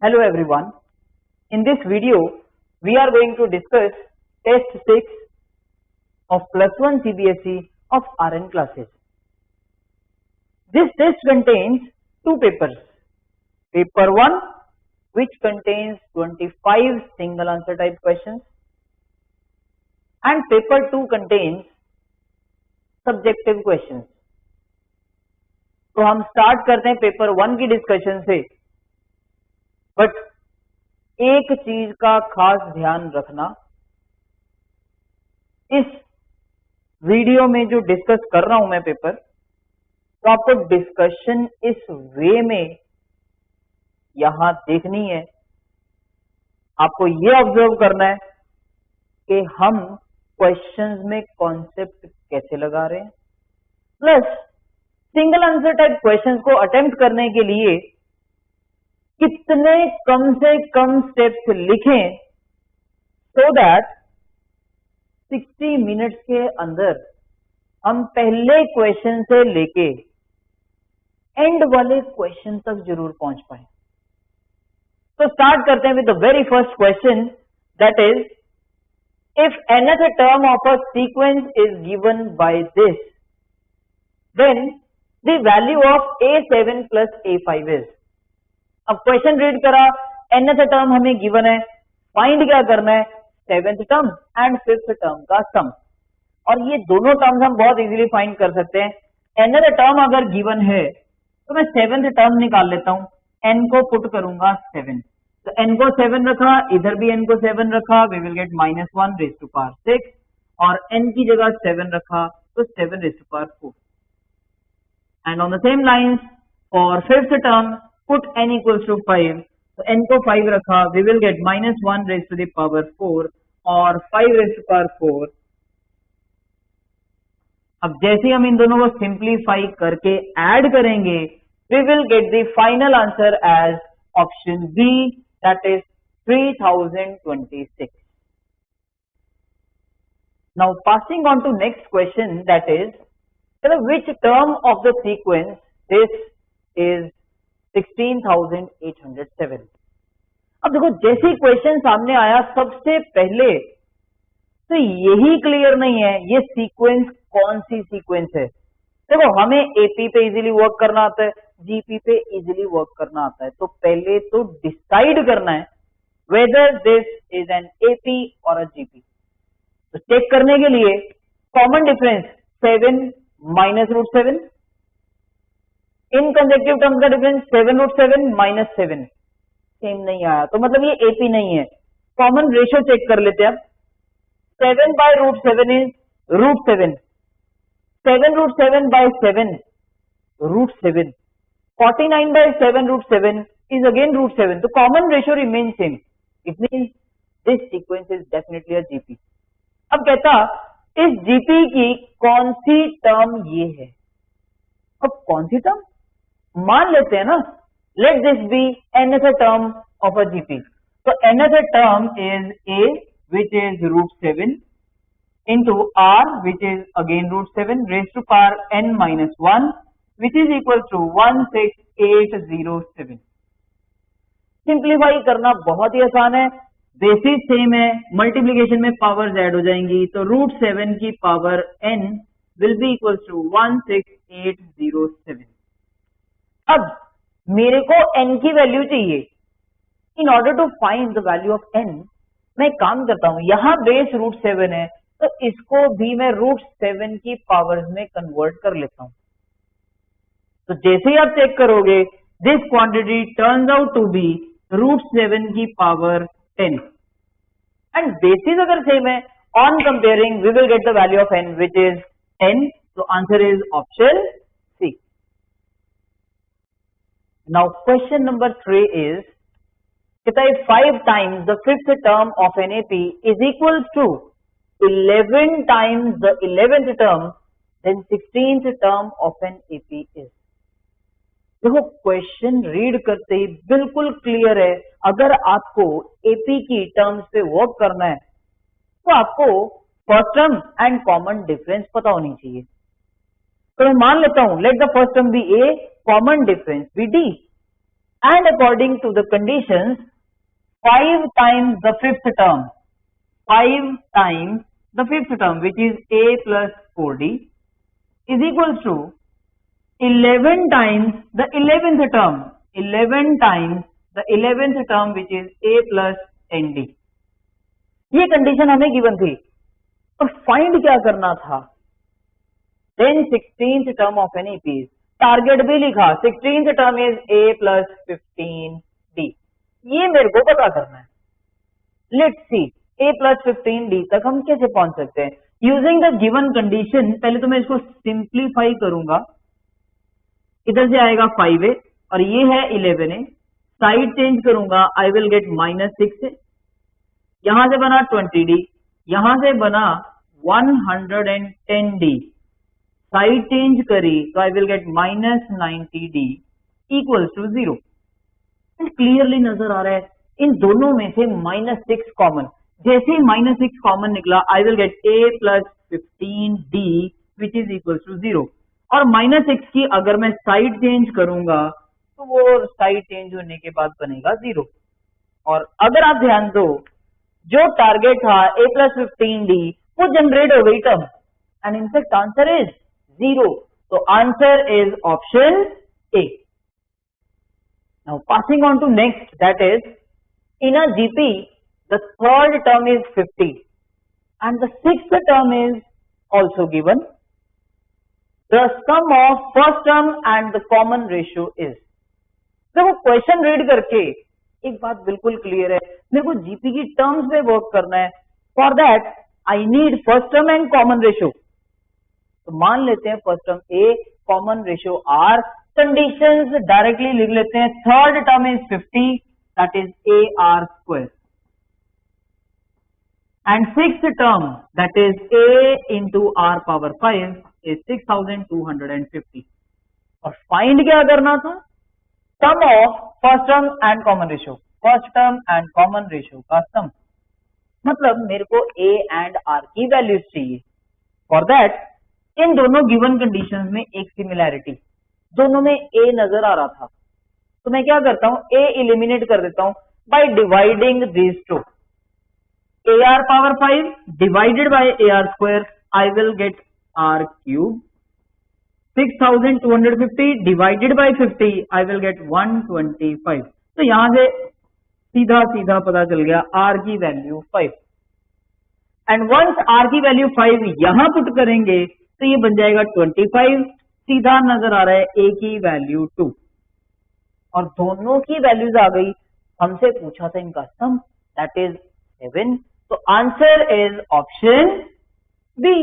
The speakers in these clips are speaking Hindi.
Hello everyone. In this video, we are going to discuss test 6 of +1 CBSE of RN classes. This test contains two papers. Paper 1, which contains 25 single answer type questions, and paper 2 contains subjective questions. तो हम स्टार्ट करते हैं पेपर 1 की डिस्कशन से, बट एक चीज का खास ध्यान रखना, इस वीडियो में जो डिस्कस कर रहा हूं मैं पेपर, तो आपको डिस्कशन इस वे में यहां देखनी है। आपको ये ऑब्जर्व करना है कि हम क्वेश्चंस में कॉन्सेप्ट कैसे लगा रहे हैं, plus single answer type questions को अटेम्प्ट करने के लिए कितने कम से कम स्टेप्स लिखें, सो दैट 60 मिनट्स के अंदर हम पहले क्वेश्चन से लेके एंड वाले क्वेश्चन तक जरूर पहुंच पाए। तो स्टार्ट करते हैं with the very first question, that is if nth term of a sequence is given by this, then the value of a7 plus a5 is। अब क्वेश्चन रीड करा, nth टर्म हमें गिवन है, फाइंड क्या करना है, 7th term and 5th term का सम। और ये दोनों टर्म्स हम बहुत इजीली फाइंड कर सकते हैं। nth टर्म अगर गिवन है तो मैं 7th टर्म निकाल लेता हूं, n को पुट करूंगा 7, तो n को 7 रखा, इधर भी n को 7 रखा, we will get -1 raised to power 6, और n की जगह 7 रखा तो 7 raised to power 4। And on the same lines, for 5th term, put n equals to 5. So n को 5 रखा, we will get -1 raised to the power 4 और 5 raised to power 4। अब जैसे हम इन दोनों को सिंप्लीफाई करके ऐड करेंगे, we will get the final answer as option B, that is 3026. Now passing on to next question, that is which term of the sequence this is 16,807। अब देखो, जैसे ही क्वेश्चन सामने आया, सबसे पहले तो यही क्लियर नहीं है ये सीक्वेंस कौन सी सीक्वेंस है। देखो, हमें एपी पे इजीली वर्क करना आता है, जीपी पे इजीली वर्क करना आता है, तो पहले तो डिसाइड करना है whether this is an AP और अ जीपी। तो चेक करने के लिए कॉमन डिफरेंस 7 माइनस रूट 7, इन कंसेक्टिव टर्म्स का डिफरेंस 7 रूट 7 माइनस 7, सेम नहीं आया, तो मतलब ये एपी नहीं है। कॉमन रेशियो चेक कर लेते हैं अब। 7 by root 7 is root 7, 7 root 7 by 7 root 7, 49 by 7 root 7 is again root 7, तो common ratio remain same. It means this sequence is definitely a GP. अब कहता इस जीपी की कौन सी टर्म ये है। अब कौन सी टर्म मान लेते हैं ना, let this be nth term of a GP. तो nth term is a which is root 7 into r which is again root 7 raised to power n minus 1 which is equal to 16807। Simplify करना बहुत ही आसान है, बेसिस सेम है, मल्टीप्लीकेशन में पावर्स ऐड हो जाएंगी, तो रूट 7 की power n will be equal to 16807। अब मेरे को n की वैल्यू चाहिए। In order to find the value of n, मैं एक काम करता हूं, यहां बेस रूट 7 है तो इसको भी मैं रूट 7 की पावर्स में कन्वर्ट कर लेता हूं। तो जैसे ही आप चेक करोगे, this quantity turns out to be root 7 की पावर 10, एंड बेसिस अगर सेम है, on comparing we will get the value of n which is 10, तो answer is option C. Now question number 3 is, कहता है 5 times the 5th term of an AP is equal to 11 times the 11th term, then 16th term of an AP is। देखो, क्वेश्चन रीड करते ही बिल्कुल क्लियर है। अगर आपको एपी की टर्म्स पे वर्क करना है तो आपको first term and common difference पता होनी चाहिए। तो मैं मान लेता हूं, let the first term be A, common difference be D, and according to the conditions 5 times the fifth term, 5 times the fifth term which is a plus 4d is equals to 11 times the 11th term, 11 times the 11th term which is a plus nd. ये कंडीशन हमें गिवन थी और फाइंड क्या करना था, then 16th term of any piece, target भी लिखा 16th term is a plus 15d, ये मेरे को पता करना है. Let's see a plus 15d तक हम कैसे पहुंच सकते हैं यूजिंग द गिवन कंडीशन. पहले तो मैं इसको सिंप्लीफाई करूंगा, इधर से आएगा 5a और ये है 11a, साइड चेंज करूंगा आई विल गेट -6, यहां से बना 20d, यहां से बना 110d, साइड चेंज करी तो I will get -90d equals to 0. Clearly नजर आ रहा है इन दोनों में से -6 कॉमन, जैसे ही -6 कॉमन निकला I will get a plus 15d which is equal to 0. और -6 की अगर मैं साइड चेंज करूंगा तो वो साइड चेंज होने के बाद बनेगा 0. और अगर आप ध्यान दो जो टारगेट था a plus 15d वो जनरेट हो गई term and in fact answer is 0. तो answer is option A. Now passing on to next, that is in a GP the third term is 50 and the sixth term is also given. The sum of first term and the common ratio is. देखो क्वेश्चन रीड करके एक बात बिल्कुल क्लियर है, मेरे को जीपी की टर्म्स में वर्क करना है. For that I need first term and common ratio. तो मान लेते हैं first term a, common ratio r, conditions directly लिख लेते हैं. Third term is 50 that is a are square and sixth term that is a into r power 5 is 6250. और फाइंड क्या करना था, sum of first term and common ratio, first term and common ratio का सम. मतलब मेरे को ए एंड आर की वैल्यूज चाहिए. फॉर दैट इन दोनों गिवन कंडीशंस में एक सिमिलैरिटी, दोनों में ए नजर आ रहा था, तो मैं क्या करता हूं ए इलिमिनेट कर देता हूं by dividing this two. A R power 5 divided by A are square I will get R cube. 6250 divided by 50 I will get 125. तो यहां से सीधा सीधा पता चल गया आर की वैल्यू 5. एंड वंस आर की वैल्यू 5 यहां पुट करेंगे तो ये बन जाएगा 25. सीधा नजर आ रहा है ए की वैल्यू 2 और दोनों की वैल्यूज आ गई. हमसे पूछा था इनका सम दैट इज 7. तो answer is option B.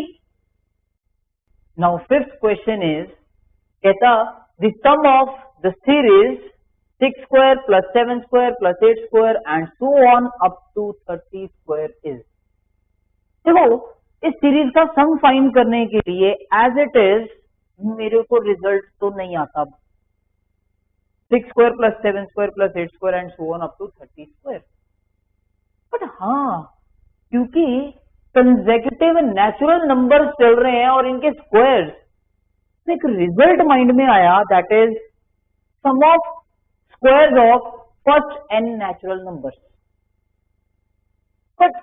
Now fifth question is, कहता the sum of the series 6 square plus 7 square plus 8 square and so on up to 30 square is. देखो इस सीरीज का सम फाइंड करने के लिए एज इट इज मेरे को रिजल्ट तो नहीं आता. 6 square plus 7 square plus 8 square and so on up to 30 square. But हाँ, क्योंकि कंसेक्यूटिव नेचुरल नंबर्स चल रहे हैं और इनके स्क्वायर्स, एक रिजल्ट माइंड में आया that is sum of squares of first n natural numbers. But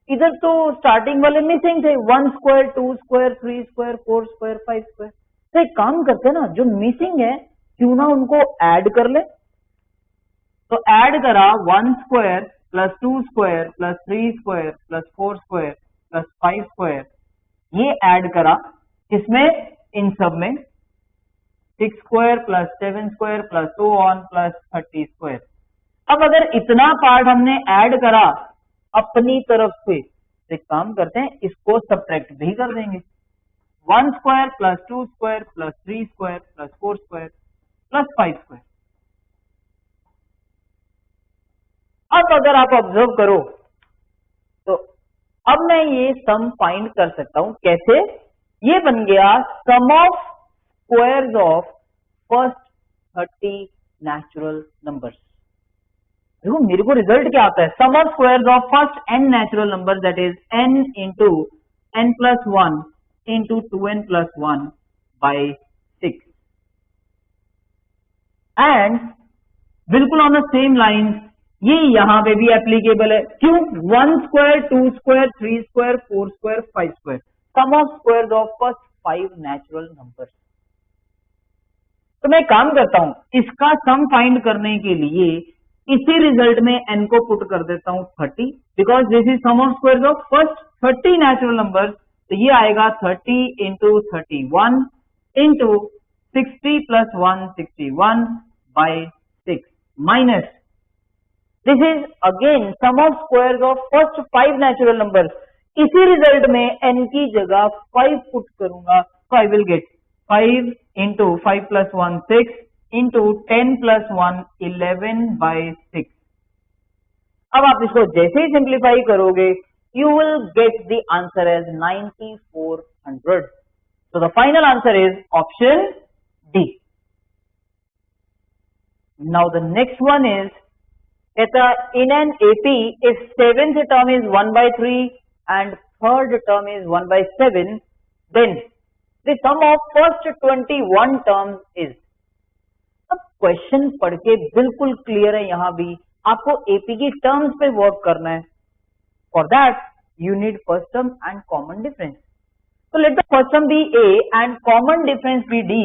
इधर तो स्टार्टिंग वाले मिसिंग थे, 1 square 2 square 3 square 4 square 5 square. तो एक काम करते हैं ना, जो मिसिंग है क्यों ना उनको ऐड कर ले. तो ऐड करा 1 square plus 2 square plus 3 square plus 4 square plus 5 square, ये ऐड करा इसमें इन सब में 6 square plus 7 square plus so on plus 30 square. अब अगर इतना पार्ट हमने ऐड करा अपनी तरफ से, तो एक काम करते हैं इसको सब्ट्रैक्ट भी कर देंगे. 1 square plus 2 square plus 3 square plus 4 square plus 5 square. अब अगर आप ऑब्जर्व करो तो अब मैं ये सम फाइंड कर सकता हूं. कैसे? ये बन गया sum of squares of first 30 natural numbers. देखो मेरे को रिजल्ट क्या आता है, sum of squares of first n natural number that is n into n plus 1 into 2n plus 1 by 6. And बिल्कुल ऑन द सेम लाइन ये यहां पे भी एप्लीकेबल है। क्यों? 1 square, 2 square, 3 square, 4 square, 5 square, sum of squares of first 5 natural numbers. तो मैं काम करता हूं, इसका सम फाइंड करने के लिए इसी रिजल्ट में n को पुट कर देता हूं 30, because this is sum of squares of first 30 natural numbers. तो ये आएगा 30 into 31 into 60 plus 1 61 by 6 minus this is again sum of squares of first 5 natural numbers. इसी रिजल्ट में n की जगह 5 पुट करूंगा, तो I will get 5 into 5 plus 1 6 into 10 plus 1 11 by 6। अब आप इसको जैसे ही सिंप्लीफाई करोगे you will get the answer as 9400. So the final answer is option D. Now the next one is in an AP if 7th term is 1 by 3 and 3rd term is 1 by 7, then the sum of first 21 terms is. अब क्वेश्चन पढ़ के बिल्कुल क्लियर है, यहां भी आपको एपी की टर्म्स पे वर्क करना है। For that, you need first term and common difference. So let the first term be A and common difference be D.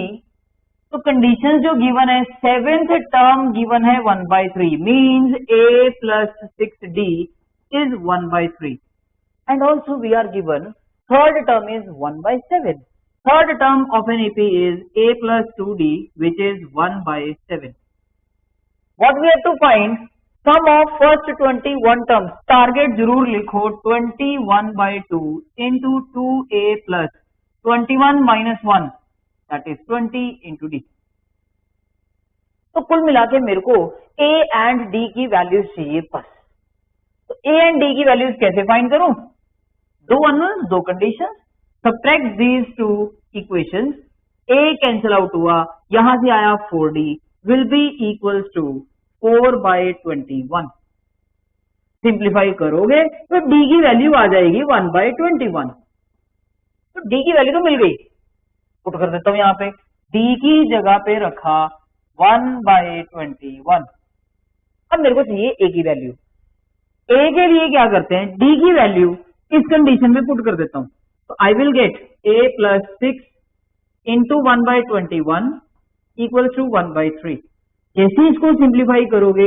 So conditions जो given है, 7th term given है 1 by 3 means A plus 6D is 1 by 3. And also we are given third term is 1 by 7. Third term of an AP is A plus 2D which is 1 by 7. What we have to find? Sum of first 21 terms, target जरूर लिखो 21 by 2 into 2a plus 21 minus 1 that is 20 into d। तो कुल मिला के मेरे को a and d की वैल्यूज चाहिए बस। तो a and d की वैल्यूज कैसे फाइंड करूं? दो अननोन्स, दो conditions, subtract these two equations, a cancel out हुआ, यहां से आया 4d will be equals to 4 by 21। Simplify करोगे तो d की वैल्यू आ जाएगी 1 by 21। तो d की वैल्यू तो मिल गई, पुट कर देता हूं यहां पे, d की जगह पे रखा 1 by 21। अब मेरे को चाहिए a की वैल्यू। a के लिए क्या करते हैं, d की वैल्यू इस कंडीशन में पुट कर देता हूं, तो I will get a plus 6 into 1 by 21 equals to 1 by 3। जैसे इसको सिंप्लीफाई करोगे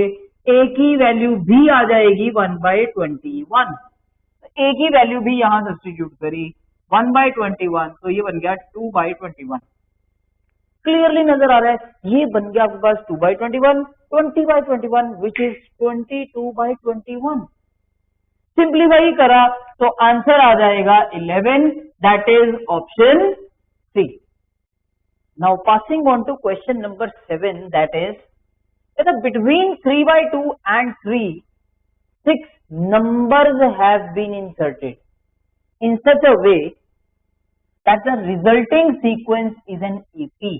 a की वैल्यू भी आ जाएगी 1 by 21। a की वैल्यू भी यहां सब्स्टिट्यूट करी 1 by 21, तो ये बन गया 2 by 21। क्लियरली नजर आ रहा है, ये बन गया आपके पास 2 by 21, 20 by 21 which is 22 by 21। Simplify करा तो आंसर आ जाएगा 11, that is option C. Now passing on to question number 7, that is between 3 by 2 and 3, 6 numbers have been inserted in such a way that the resulting sequence is an AP.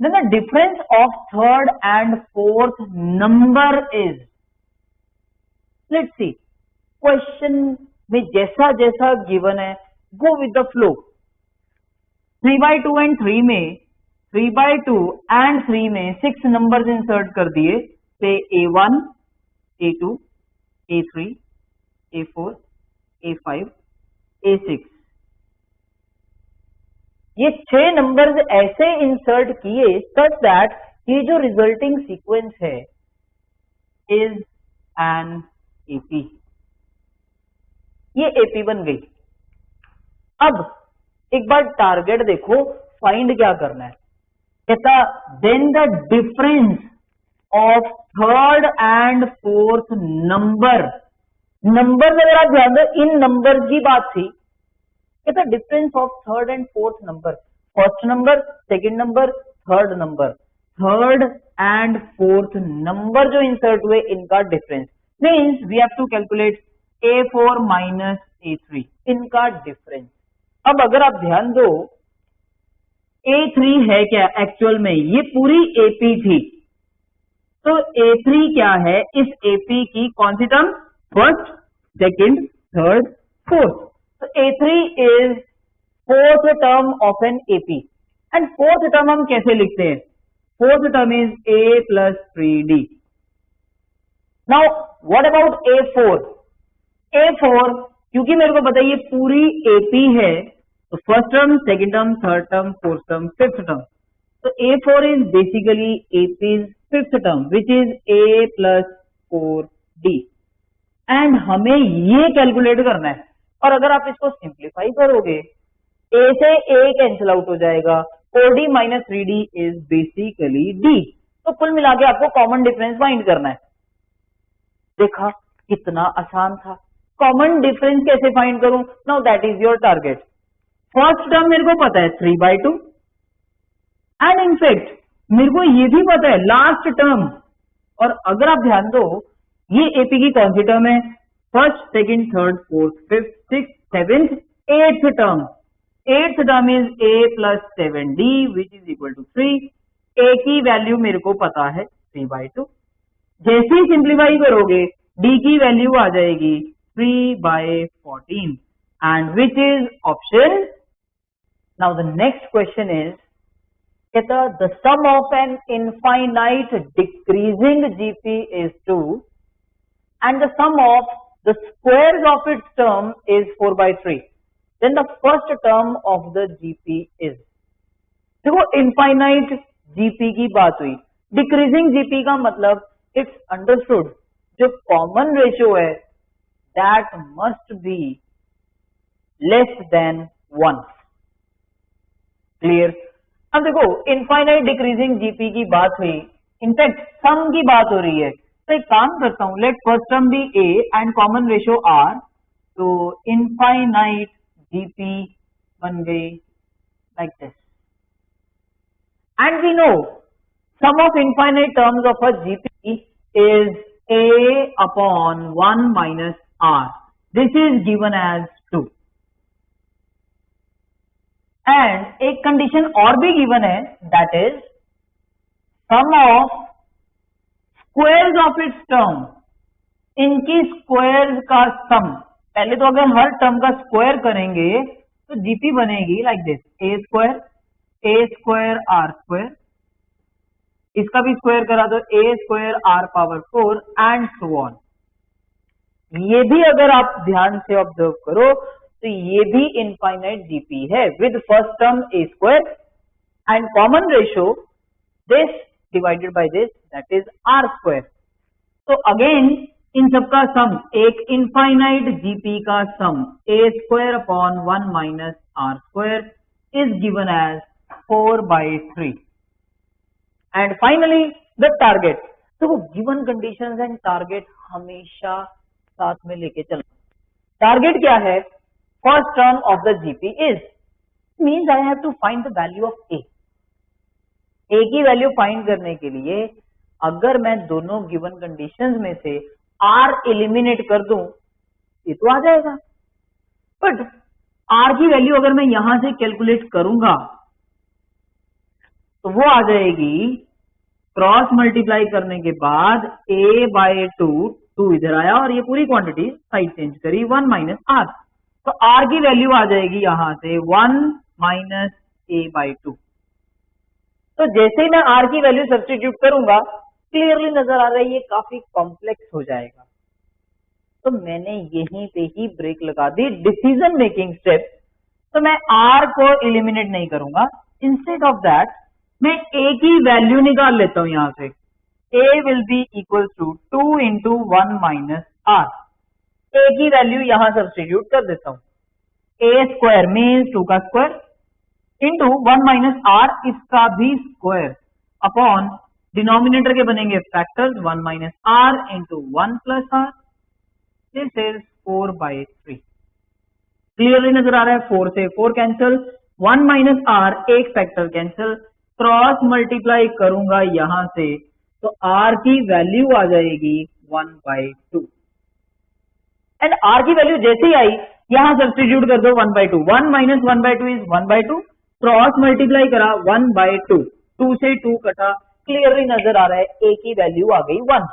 Then the difference of third and fourth number is, let's see, question में जैसा जैसा given है, go with the flow। 3 by 2 and 3 में 3 by 2 and 3 में 6 नंबर्स इंसर्ट कर दिए, से A1, A2, A3, A4, A5, A6। ये 6 नंबर्स ऐसे इंसर्ट किए सच दैट ये जो रिजल्टिंग सीक्वेंस है इज एन एपी। ये एपी बन गई। अब एक बार टारगेट देखो, फाइंड क्या करना है, कहता then the difference of third and fourth number. Number में अगर आप ध्यान दो, इन नंबर की बात थी, कहता difference of third and fourth number, first number, second number, third number, third and fourth number जो इंसर्ट हुए इनका difference means we have to calculate A4 minus A3, इनका डिफरेंस। अब अगर आप ध्यान दो, A3 है क्या एक्चुअल में, ये पूरी AP थी, तो A3 क्या है, इस AP की कौन सी term, first, second, third, fourth. तो A3 is fourth term of an AP। And fourth term हम कैसे लिखते हैं, fourth term is a plus 3d. Now what about a4? a4 क्योंकि मेरे को पता है ये पूरी AP है, तो first term, second term, third term, fourth term, fifth term, तो a4 is basically AP's fifth term which is a plus 4d and हमें ये कैलकुलेट करना है। और अगर आप इसको सिंप्लीफाई करोगे a से a कैंसिल आउट हो जाएगा, 4d minus 3d is basically d। तो कुल मिला के आपको कॉमन डिफरेंस फाइंड करना है। देखा कितना आसान था। कॉमन डिफरेंस कैसे फाइंड करूं? Now that is your target. First term मेरे को पता है 3/2 एंड इनफैक्ट मेरे को ये भी पता है लास्ट टर्म। और अगर आप ध्यान दो ये एपी की कौन सी टर्म है? First, second, third, fourth, fifth, sixth, seventh, eighth term. Eighth term is a plus 7d which is equal to 3। a की वैल्यू मेरे को पता है 3/2। जैसे ही सिंप्लीफाई करोगे d की वैल्यू आ जाएगी 3/14 and which is option. Now the next question is कहता the sum of an infinite decreasing GP is 2 and the sum of the squares of its term is 4/3. Then the first term of the GP is। देखो infinite GP की बात हुई, decreasing GP का मतलब it's understood जो common ratio है that must be less than 1। Clear? अब देखो इनफाइनाइट डिक्रीजिंग जीपी की बात हुई, इनफैक्ट सम की बात हो रही है, तो एक काम करता हूं, let first term be a and common ratio r. तो इनफाइनाइट जीपी बन गई like this and we know sum of infinite terms of a GP is a upon 1 minus r. This is given as 2 and एक कंडीशन और भी गिवन है that is sum of squares of its term. इनकी स्क्वायर्स का सम, पहले तो अगर हर टर्म का स्क्वायर करेंगे तो जीपी बनेगी like this a square r square, इसका भी स्क्वायर करा तो a square r power 4 and so on. ये भी अगर आप ध्यान से ऑब्जर्व करो तो ये भी इनफाइनाइट जीपी है with first term a square and common ratio this divided by this that is r square. तो अगेन इन सबका सम एक इनफाइनाइट जीपी का sum a square upon 1 minus r square is given as 4/3 and finally the target. तो गिवन कंडीशंस एंड टारगेट हमेशा साथ में लेके चलना। टारगेट क्या है? First term of the GP is means I have to find the value of A। A की वैल्यू फाइंड करने के लिए अगर मैं दोनों गिवन कंडीशंस में से R एलिमिनेट कर दूं ये तो आ जाएगा, बट R की वैल्यू अगर मैं यहां से कैलकुलेट करूंगा तो वो आ जाएगी क्रॉस मल्टीप्लाई करने के बाद a/2 इधर आया और ये पूरी क्वांटिटी साइड चेंज करी 1 माइनस आर। तो R की वैल्यू आ जाएगी यहां से 1 माइनस a/2। तो जैसे ही मैं R की वैल्यू सब्स्टिट्यूट करूंगा क्लियरली नजर आ रहा है ये काफी कॉम्प्लेक्स हो जाएगा। तो मैंने यहीं पे ही ब्रेक लगा दी डिसीजन मेकिंग स्टेप। तो मैं R को एलिमिनेट नहीं करूंगा, इंस्टेड ऑफ दैट मैं A की वैल्यू निकाल लेता हूं यहां से। A will be equal to 2 into 1 minus r. A की वैल्यू यहां सब्स्टिट्यूट कर देता हूं, a स्क्वायर मीन्स 2 का स्क्वायर इंटू 1 माइनस आर इसका भी स्क्वायर अपॉन डिनोमिनेटर के बनेंगे factors 1 minus r into 1 plus r. This is 4/3। Clearly नजर आ रहा है 4 से 4 कैंसिल, 1 माइनस आर एक फैक्टर कैंसिल, क्रॉस मल्टीप्लाई करूंगा यहां से तो आर की वैल्यू आ जाएगी 1/2 एंड आर की वैल्यू जैसे ही आई यहां सब्स्टिट्यूट कर दो 1/2। 1 माइनस 1/2 इज 1/2, क्रॉस मल्टीप्लाई करा 1/2, 2 से 2 कटा, क्लियरली नजर आ रहा है ए की वैल्यू आ गई 1।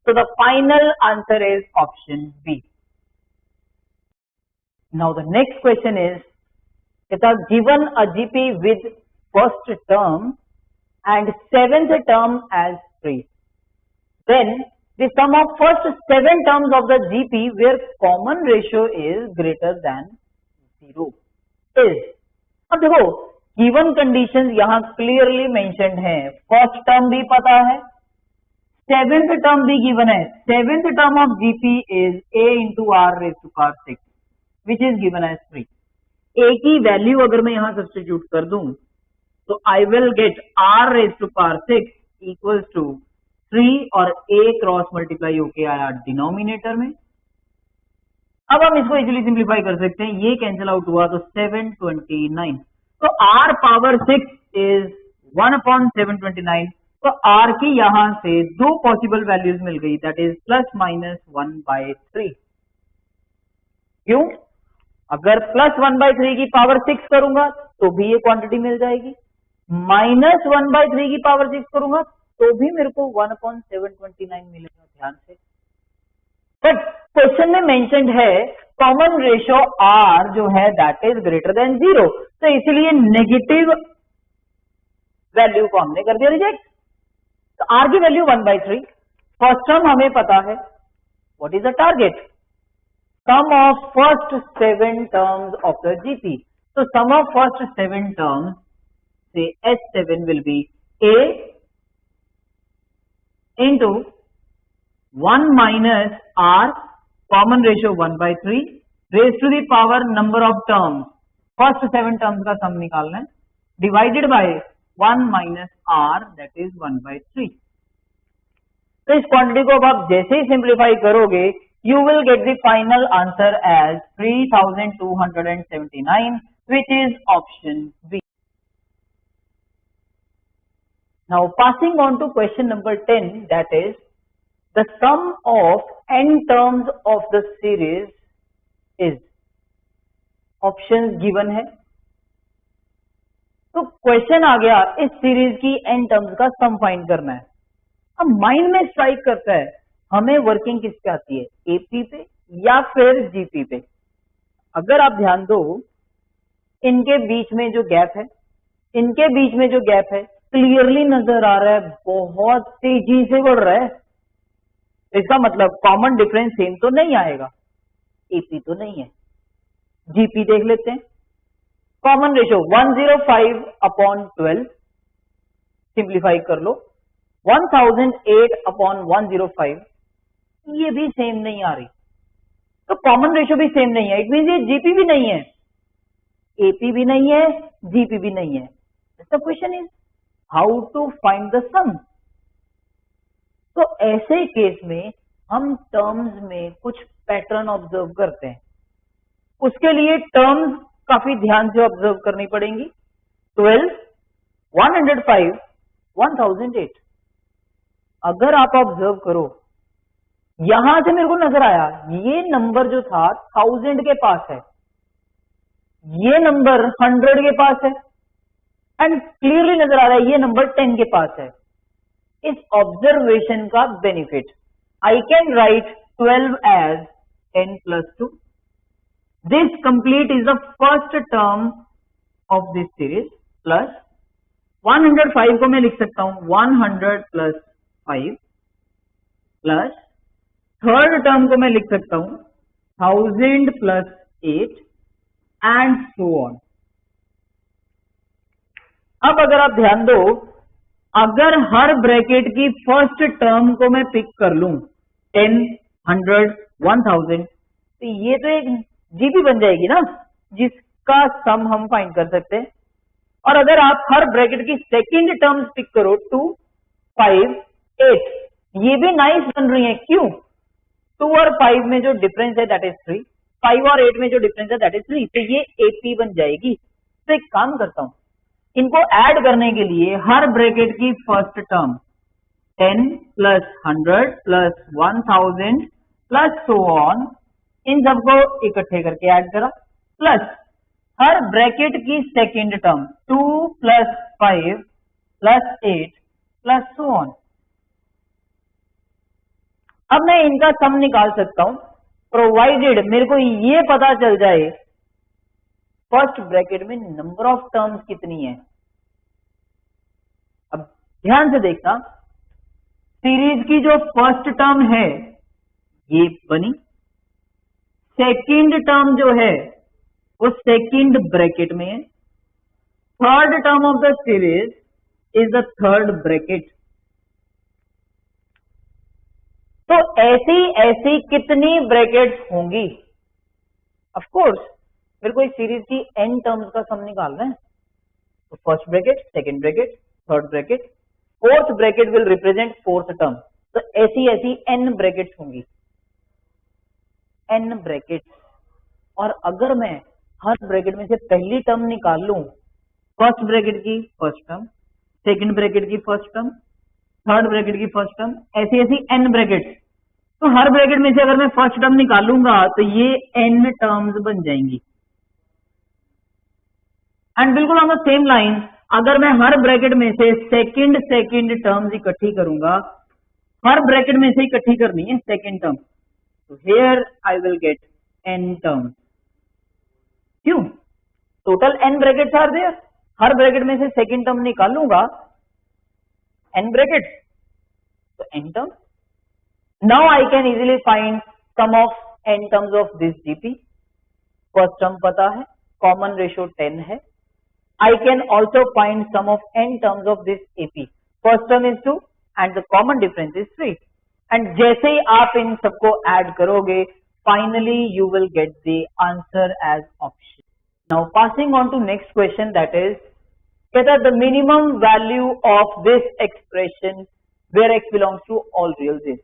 तो the final answer is option B. Now the next question is given a GP with first term and seventh term as free. Then the sum of first 7 terms of the GP where common ratio is greater than 0 is. अब देखो given conditions यहाँ clearly mentioned है. First term भी पता है, seventh term भी given है. Seventh term of GP is a into r raised to power 6 which is given as free. a की वैल्यू अगर मैं यहाँ सब्स्टिट्यूट कर दूं तो I will get r raised to power 6 equals to 3 और a क्रॉस मल्टीप्लाई होके आया डिनोमिनेटर में. अब हम इसको इजीली सिंप्लीफाई कर सकते हैं. ये कैंसिल आउट हुआ तो 729. तो r पावर 6 इज 1/729. तो r की यहां से दो पॉसिबल वैल्यूज मिल गई, दैट इज प्लस माइनस 1/3. क्यों? अगर प्लस 1/3 की पावर 6 करूंगा तो भी ये क्वांटिटी मिल जाएगी, माइनस 1/3 की पावर 6 करूंगा तो भी मेरे को 1/729 मिलेगा. ध्यान से, बट क्वेश्चन में मेंशन्ड है कॉमन रेशियो r जो है दैट इज ग्रेटर देन 0, तो इसलिए नेगेटिव वैल्यू को हमने कर दिया रिजेक्ट. तो r की वैल्यू 1/3. फर्स्ट टर्म हमें पता है, what is the target? Sum of first 7 terms of the GP. So sum of first 7 terms, say S7 will be A into 1 minus R, common ratio 1/3, raised to the power number of terms. First 7 terms का sum निकालना है, divided by 1 minus R, that is 1/3. तो इस क्वांटिटी को अब आप जैसे ही सिंप्लीफाई करोगे you will get the final answer as 3279, which is option B. Now passing on to question number 10, that is the sum of n terms of the series is. Options given है. तो क्वेश्चन आ गया इस सीरीज की n टर्म्स का सम फाइंड करना है. अब माइंड में स्ट्राइक करता है हमें वर्किंग किस पे आती है, एपी पे या फिर जीपी पे. अगर आप ध्यान दो इनके बीच में जो गैप है, इनके बीच में जो गैप है क्लियरली नजर आ रहा है, बहुत तेजी से बढ़ रहा है. इसका मतलब कॉमन डिफरेंस सेम तो नहीं आएगा, एपी तो नहीं है. जीपी देख लेते हैं. कॉमन रेशियो 105/12, सिंप्लीफाई कर लो, 1008/105, ये भी सेम नहीं आ रही. तो कॉमन रेशियो भी सेम नहीं है. इट मींस ये जीपी भी नहीं है, एपी भी नहीं है, जीपी भी नहीं है. The question is how to find the sum. तो ऐसे केस में हम टर्म्स में कुछ पैटर्न ऑब्जर्व करते हैं. उसके लिए टर्म्स काफी ध्यान से ऑब्जर्व करनी पड़ेंगी. 12, 105, 1008. अगर आप ऑब्जर्व करो यहां से मेरे को नजर आया ये नंबर जो था 1000 के पास है, ये नंबर 100 के पास है, एंड क्लियरली नजर आ रहा है ये नंबर 10 के पास है. इस ऑब्जर्वेशन का benefit, I can write 12 as 10 plus 2. This complete is the first term of this series, plus 105 को मैं लिख सकता हूं 100 plus 5, प्लस थर्ड टर्म को मैं लिख सकता हूं 1000 plus 8 एंड सो ऑन. अब अगर आप ध्यान दो, अगर हर ब्रैकेट की फर्स्ट टर्म को मैं पिक कर लूं 10, 100, 1000, तो ये तो एक जीपी बन जाएगी ना, जिसका सम हम फाइंड कर सकते हैं. और अगर आप हर ब्रैकेट की सेकंड टर्म्स पिक करो 2, 5, 8, ये भी नाइस बन रही है. क्यों? 2 और 5 में जो डिफरेंस है दैट इज 3, 5 और 8 में जो डिफरेंस है दैट इज 3, तो ये एपी बन जाएगी. तो एक काम करता हूं, इनको ऐड करने के लिए हर ब्रैकेट की first term 10 plus 100 plus 1000 plus so on, इन सबको इकट्ठे करके ऐड करा, प्लस हर ब्रैकेट की second term 2 plus 5 plus 8 plus so on. अब मैं इनका सम निकाल सकता हूं प्रोवाइडेड मेरे को ये पता चल जाए फर्स्ट ब्रैकेट में नंबर ऑफ टर्म्स कितनी है. अब ध्यान से देखना, सीरीज की जो फर्स्ट टर्म है ये बनी, सेकंड टर्म जो है वो सेकंड ब्रैकेट में है, third term of the series is the third bracket. तो ऐसी ऐसी कितनी ब्रैकेट्स होंगी? ऑफ कोर्स मेरे को इस सीरीज की n टर्म्स का सम निकालना है, तो first bracket, second bracket, third bracket, fourth bracket will represent fourth term. तो ऐसी ऐसी n ब्रैकेट्स होंगी, n ब्रैकेट्स। और अगर मैं हर ब्रैकेट में से पहली टर्म निकाल लूं, फर्स्ट ब्रैकेट की फर्स्ट टर्म, सेकंड ब्रैकेट की फर्स्ट टर्म, थर्ड ब्रैकेट की फर्स्ट टर्म, ऐसी ऐसी n ब्रैकेट्स, तो हर ब्रैकेट में से अगर मैं फर्स्ट टर्म निकालूंगा तो ये n टर्म्स बन जाएंगी। एंड बिल्कुल ऑन द सेम लाइन, अगर मैं हर ब्रैकेट में से सेकंड टर्म्स इकट्ठी करूंगा, हर ब्रैकेट में से इकट्ठी करनी है सेकंड टर्म, तो here I will get n terms. क्यों? Total n brackets are there, हर ब्रैकेट में से सेकंड टर्म निकालूंगा, n ब्रैकेट्स, तो n terms. Now I can easily find sum of n terms of this GP। First term पता है, कॉमन रेशियो 10 है। I can also find sum of n terms of this AP. First term is 2 and the common difference is 3. And जैसे ही आप इन सबको add करोगे, finally you will get the answer as option. Now passing on to next question, that is, कहता the minimum value of this expression where x belongs to all reals is.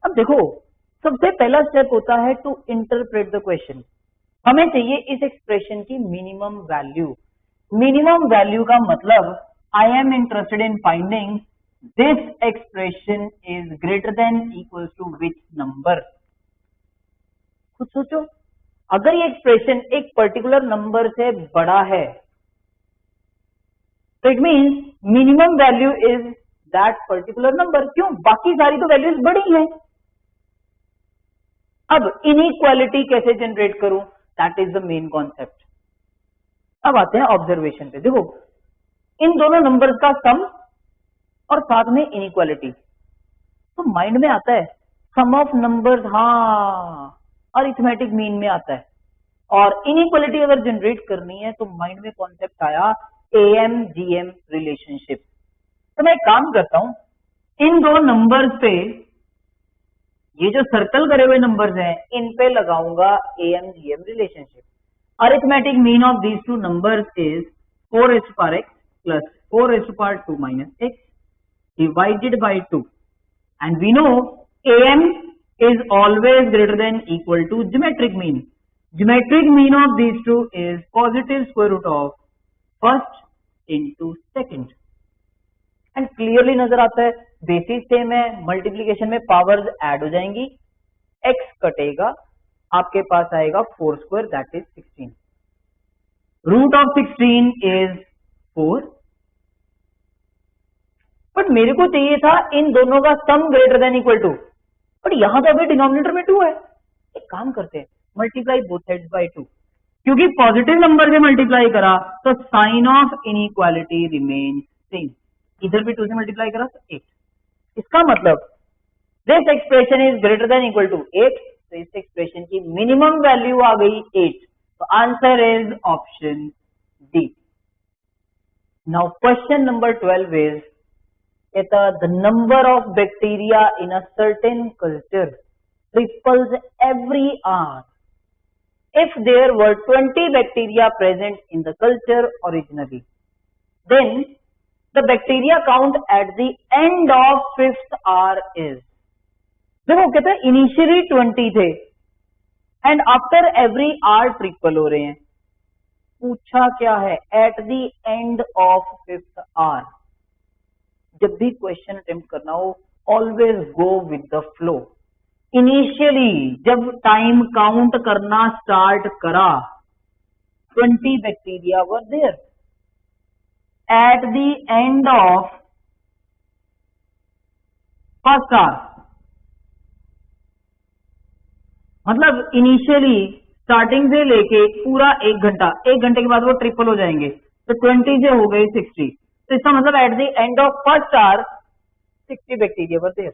अब देखो, सबसे पहला स्टेप होता है to interpret the question. हमें चाहिए इस एक्सप्रेशन की मिनिमम वैल्यू। मिनिमम वैल्यू का मतलब I am interested in finding this expression is greater than equal to which number. खुद सोचो, अगर ये एक्सप्रेशन एक पर्टिकुलर नंबर से बड़ा है तो it means minimum value is that particular number. क्यों? बाकी सारी तो वैल्यूज बड़ी हैं। अब इनइक्वालिटी कैसे जनरेट करूं, that is the main concept. अब आते हैं ऑब्जर्वेशन पे। देखो, इन दोनों नंबर्स का सम और साथ में इनइक्वालिटी, तो माइंड में आता है सम ऑफ नंबर्स, हाँ, अरिथमेटिक मीन में आता है। और इनइक्वालिटी अगर जनरेट करनी है तो माइंड में कॉन्सेप्ट आया AMGM रिलेशनशिप। तो मैं एक काम करता हूं, इन दो नंबर्स पे, ये जो सर्कल करे हुए नंबर्स हैं, इन पे लगाऊंगा AMGM relationship. Arithmetic mean of these two numbers is 4x plus 4 minus x divided by 2, and we know AM is always greater than equal to geometric mean. Geometric mean of these two is positive square root of first into second. And clearly नजर आता है, बेसिस सेम है, मल्टीप्लीकेशन में पावर्स ऐड हो जाएंगी, x कटेगा, आपके पास आएगा 4 square, that is 16। Root of 16 is 4। But मेरे को चाहिए था इन दोनों का sum greater than equal to, but यहां तो अभी डिनोमिनेटर में 2 है। एक काम करते हैं, मल्टीप्लाई बोथ साइड्स बाय 2, क्योंकि पॉजिटिव नंबर से मल्टीप्लाई करा तो sign of inequality remains same. इधर भी 2 से मल्टीप्लाई करा तो 8। इसका मतलब this expression is greater than equal to 8, तो इस एक्सप्रेशन की मिनिमम वैल्यू आ गई 8। तो answer is option D. Now question number 12 is, the number of bacteria in a certain culture triples every hour if there were 20 bacteria present in the culture originally. Then the bacteria count at the end of 5th hour is, देखो कहते हैं इनिशियली 20 थे and after every hour triple हो रहे हैं। पूछा क्या है? At the end of 5th hour। जब भी क्वेश्चन अटेम्प्ट करना हो, always go with the flow. Initially जब टाइम काउंट करना स्टार्ट करा, 20 bacteria were there. At the end of 1st hour, मतलब इनिशियली स्टार्टिंग से लेके पूरा 1 घंटा, 1 घंटे के बाद वो ट्रिपल हो जाएंगे, तो 20 से हो गए 60। तो इसका मतलब at the end of first hour 60 bacteria were there.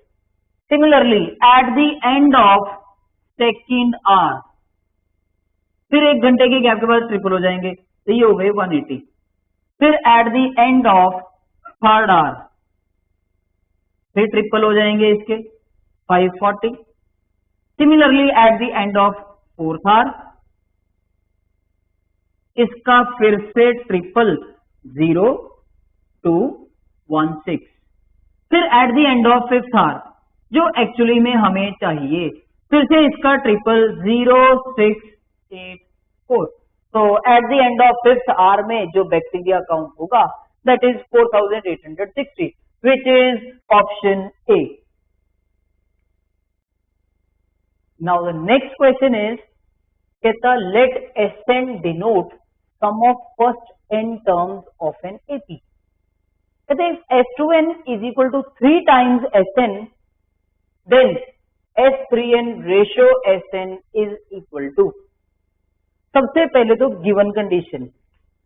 Similarly at the end of second hour फिर 1 घंटे के गैप के बाद ट्रिपल हो जाएंगे, तो ये हो गए 180। फिर at the end of third hour फिर ट्रिपल हो जाएंगे इसके 540। Similarly at the end of fourth hour इसका फिर से ट्रिपल 0216। फिर at the end of fifth hour जो एक्चुअली में हमें चाहिए, फिर से इसका ट्रिपल 0684। तो at the end of fifth hour में जो बैक्टीरिया काउंट होगा that is 4860, which is option A. Now the next question is, कहता let Sn denote sum of first n terms of an AP. कहते if S2n is equal to 3 times Sn, then S3n ratio Sn is equal to, सबसे पहले तो गिवन कंडीशन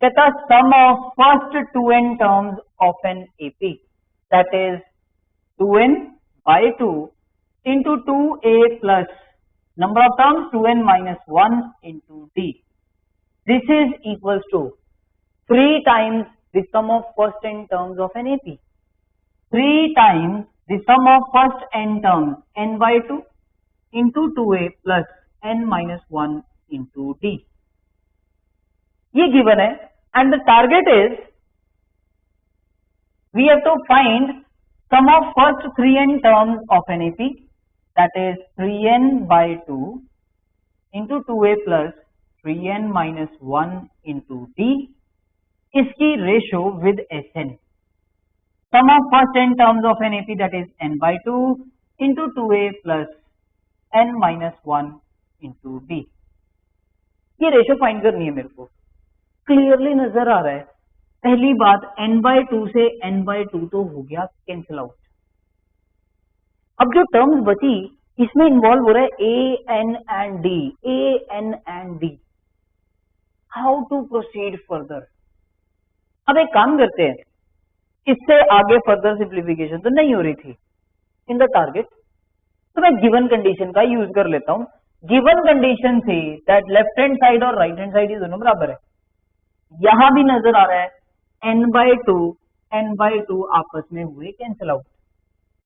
कहता sum of first 2n terms of an AP, that is 2n by 2 into 2a plus number of terms 2n minus 1 into d. This is equals to 3 times the sum of first n terms of an AP. 3 times the sum of first n terms n by 2 into 2a plus n minus 1 into d. ये given है and the target is we have to find sum of first 3n terms of an AP, that is 3n by 2 into 2a plus 3n minus 1 into d, इसकी ratio with Sn. Sum of first n terms of an AP, that is n by 2 into 2a plus n minus 1 into d. ये रेशियो फाइंड करनी है मेरे को। क्लियरली नजर आ रहा है, पहली बात n by 2 से n by 2 तो हो गया कैंसिल आउट। अब जो टर्म्स बची इसमें इन्वॉल्व हो रहा है a n and d, a n and d। How to proceed further? अब एक काम करते हैं, इससे आगे फर्दर सिंप्लीफिकेशन तो नहीं हो रही थी इन द टारगेट, तो मैं गिवन कंडीशन का यूज कर लेता हूं। गिवन कंडीशन थी दैट लेफ्ट हैंड साइड और राइट हैंड साइड ये दोनों बराबर है। यहां भी नजर आ रहा है n by 2 आपस में हुए कैंसिल आउट।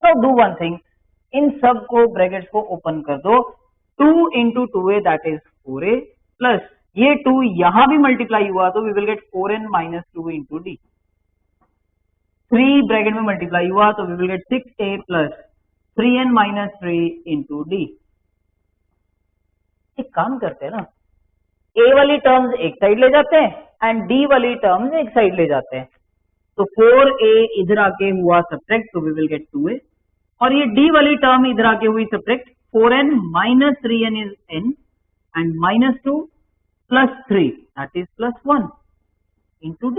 तो डू वन थिंग, इन सब को ब्रैकेट्स को ओपन कर दो, 2 into 2a that is 4a plus ये 2 यहां भी मल्टीप्लाई हुआ तो we will get 4n minus 2 into d। 3 bracket में मल्टीप्लाई हुआ तो we will get 6a plus 3n minus 3 into d। एक काम करते हैं ना, a वाली टर्म्स एक साइड ले जाते हैं एंड d वाली टर्म्स एक साइड ले जाते हैं। तो 4a इधर आके हुआ सब्ट्रैक्ट, तो वी विल गेट 2a, और ये d वाली टर्म इधर आके हुई subtract, 4n minus 3n is n and minus 2 plus 3 that is plus 1 into d।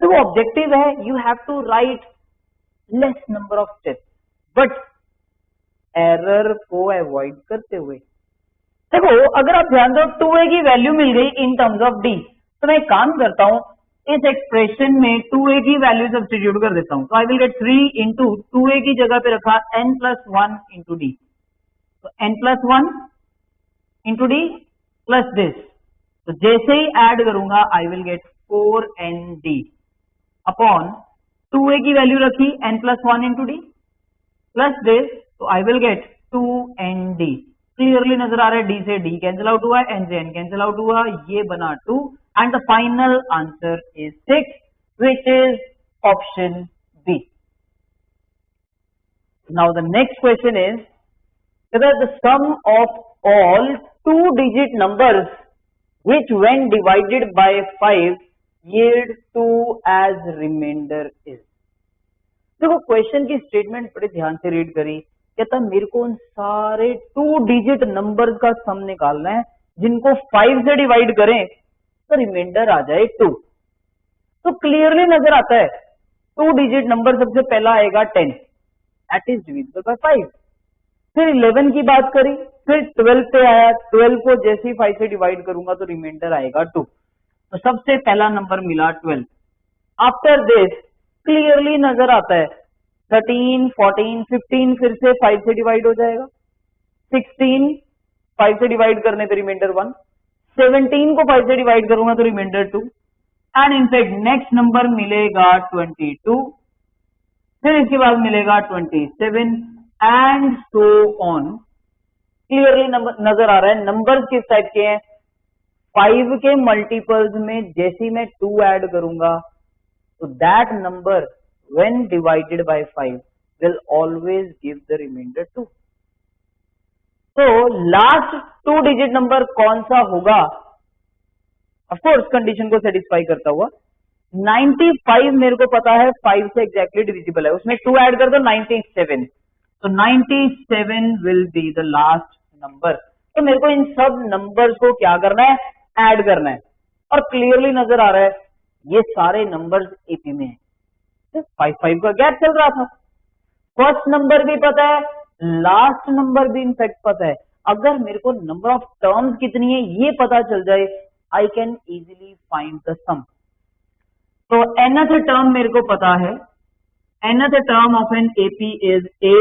तो वो ऑब्जेक्टिव है, you have to write less number of steps but error को अवॉइड करते हुए। देखो अगर आप ध्यान दो 2a की वैल्यू मिल गई इन टर्म्स ऑफ d, तो मैं एक काम करता हूं, इस एक्सप्रेशन में 2a की वैल्यू सब्स्टिट्यूट कर देता हूं। तो I will get 3 into 2a की जगह पे रखा n plus 1 इंटू डी, तो n plus 1 into D plus this, तो जैसे ही ऐड करूंगा आई will gate 4nd upon 2a की वैल्यू रखी n plus 1 into D plus this, तो I will gate 2nd। Clearly नजर आ रहा है, डी से डी कैंसिल आउट हुआ, एन से एन कैंसिल आउट हुआ, ये बना 2 and the final answer is 6 which is option B. Now the next question is the sum of all 2-digit numbers which when divided by 5 yield 2 as remainder is। देखो क्वेश्चन की स्टेटमेंट बड़े ध्यान से रीड करी, कहता मेरे को उन सारे 2-digit नंबर्स का सम निकालना है जिनको 5 से डिवाइड करें तो रिमाइंडर आ जाए 2। तो क्लियरली नजर आता है 2-digit नंबर सबसे पहला आएगा 10 दैट इज डिविजिबल बाय 5। फिर 11 की बात करी, फिर 12 पे आया, 12 को जैसे ही 5 से डिवाइड करूंगा तो रिमाइंडर आएगा 2। तो सबसे पहला नंबर मिला 12। आफ्टर दिस क्लियरली नजर आता है 13, 14, 15 फिर से 5 से डिवाइड हो जाएगा, 16 5 से डिवाइड करने पे रिमाइंडर 1, 17 को 5 से डिवाइड करूंगा तो remainder 2 and in fact next number मिलेगा 22, फिर इसके बाद मिलेगा 27 एंड सो ऑन। क्लियरली नजर आ रहा है नंबर्स किस टाइप के हैं, 5 के मल्टीपल्स में जैसे ही मैं 2 ऐड करूंगा तो that number when divided by 5 will always give the remainder 2। तो लास्ट 2 डिजिट नंबर कौन सा होगा, ऑफ कोर्स कंडीशन को सेटिस्फाई करता हुआ 95 मेरे को पता है 5 से एग्जैक्टली डिविजिबल है, उसमें 2 ऐड कर दो 97, तो 97 will be the last number. तो मेरे को इन सब नंबर्स को क्या करना है, ऐड करना है और क्लियरली नजर आ रहा है ये सारे नंबर्स एपी में है, 5 का गैप चल रहा था, फर्स्ट नंबर भी पता है, लास्ट नंबर भी इनफैक्ट पता है। अगर मेरे को नंबर ऑफ टर्म्स कितनी है ये पता चल जाए, I can easily find the sum. तो nth टर्म मेरे को पता है, nth term of an AP is a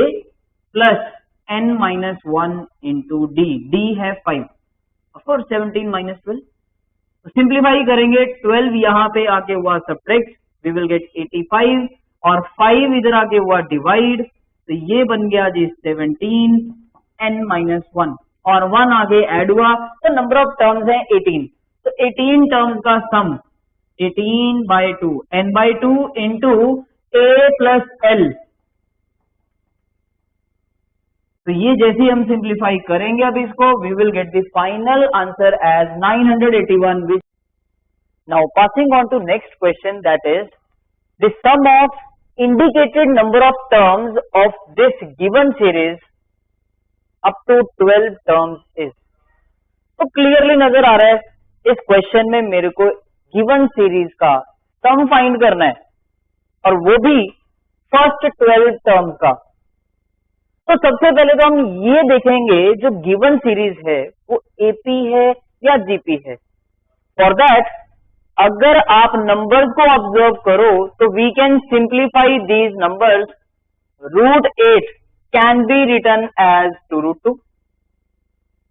plus n minus 1 into d, d है 5, ऑफ कोर्स 17 माइनस 12, तो सिंप्लीफाई करेंगे 12 यहां पे आके हुआ सब्ट्रैक्ट, वी विल गेट 85 और 5 इधर आके हुआ डिवाइड, तो ये बन गया जी 17 n माइनस 1 और 1 आगे ऐड हुआ तो नंबर ऑफ टर्म्स है 18, तो 18 टर्म्स का सम 18/2 n/2 into a plus l। तो ये जैसे ही हम सिंप्लीफाई करेंगे अब इसको, we will get the final answer as 981, which now passing on to next question, that is the sum of indicated number of terms of this given series up to 12 terms is। तो क्लियरली नजर आ रहा है इस क्वेश्चन में मेरे को गिवन सीरीज का सम फाइंड करना है और वो भी फर्स्ट 12 टर्म्स का। तो सबसे पहले तो हम ये देखेंगे जो गिवन सीरीज है वो एपी है या जीपी है। फॉर दैट अगर आप नंबर्स को ऑब्जर्व करो तो we can simplify these numbers, √8 can be written as 2√2,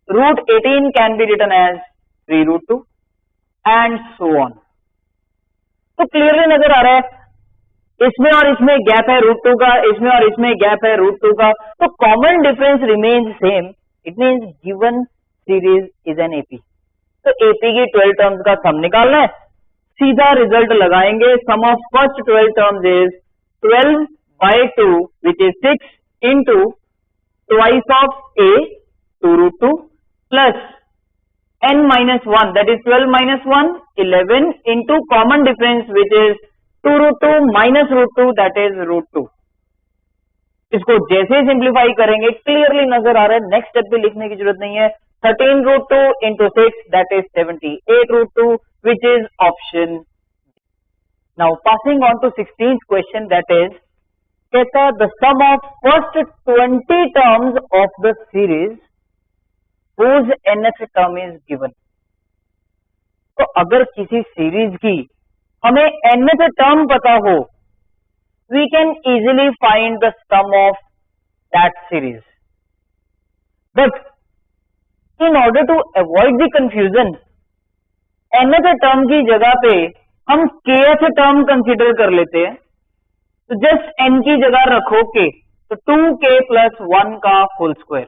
√18 can be written as 3√2 and so on. तो क्लियरली नजर आ रहा है इसमें और इसमें गैप है √2 का, इसमें और इसमें गैप है √2 का, तो common difference remains same, it means given series is an AP. तो एपी की 12 टर्म्स का सम निकालना है, सीधा रिजल्ट लगाएंगे, sum of first 12 terms is 12/2 which is 6 into twice of a 2√2 plus n minus 1 that is 12 minus 1 11 into common difference which is 2√2 minus √2 that is √2। इसको जैसे ही सिंप्लीफाई करेंगे क्लियरली नजर आ रहा है, नेक्स्ट स्टेप पे लिखने की जरूरत नहीं है, 13√2 into 6 that is 78√2 which is option। Now passing on to 16th question, that is कहता है the sum of first 20 terms of the series whose nth term is given। तो अगर किसी सीरीज की हमें nth टर्म पता हो, we can easily find the sum of that series, but in order to avoid the confusion nth term की जगह पे हम kth टर्म कंसीडर कर लेते हैं, तो जस्ट n की जगह रखो k, तो 2k प्लस 1 का होल स्क्वायर।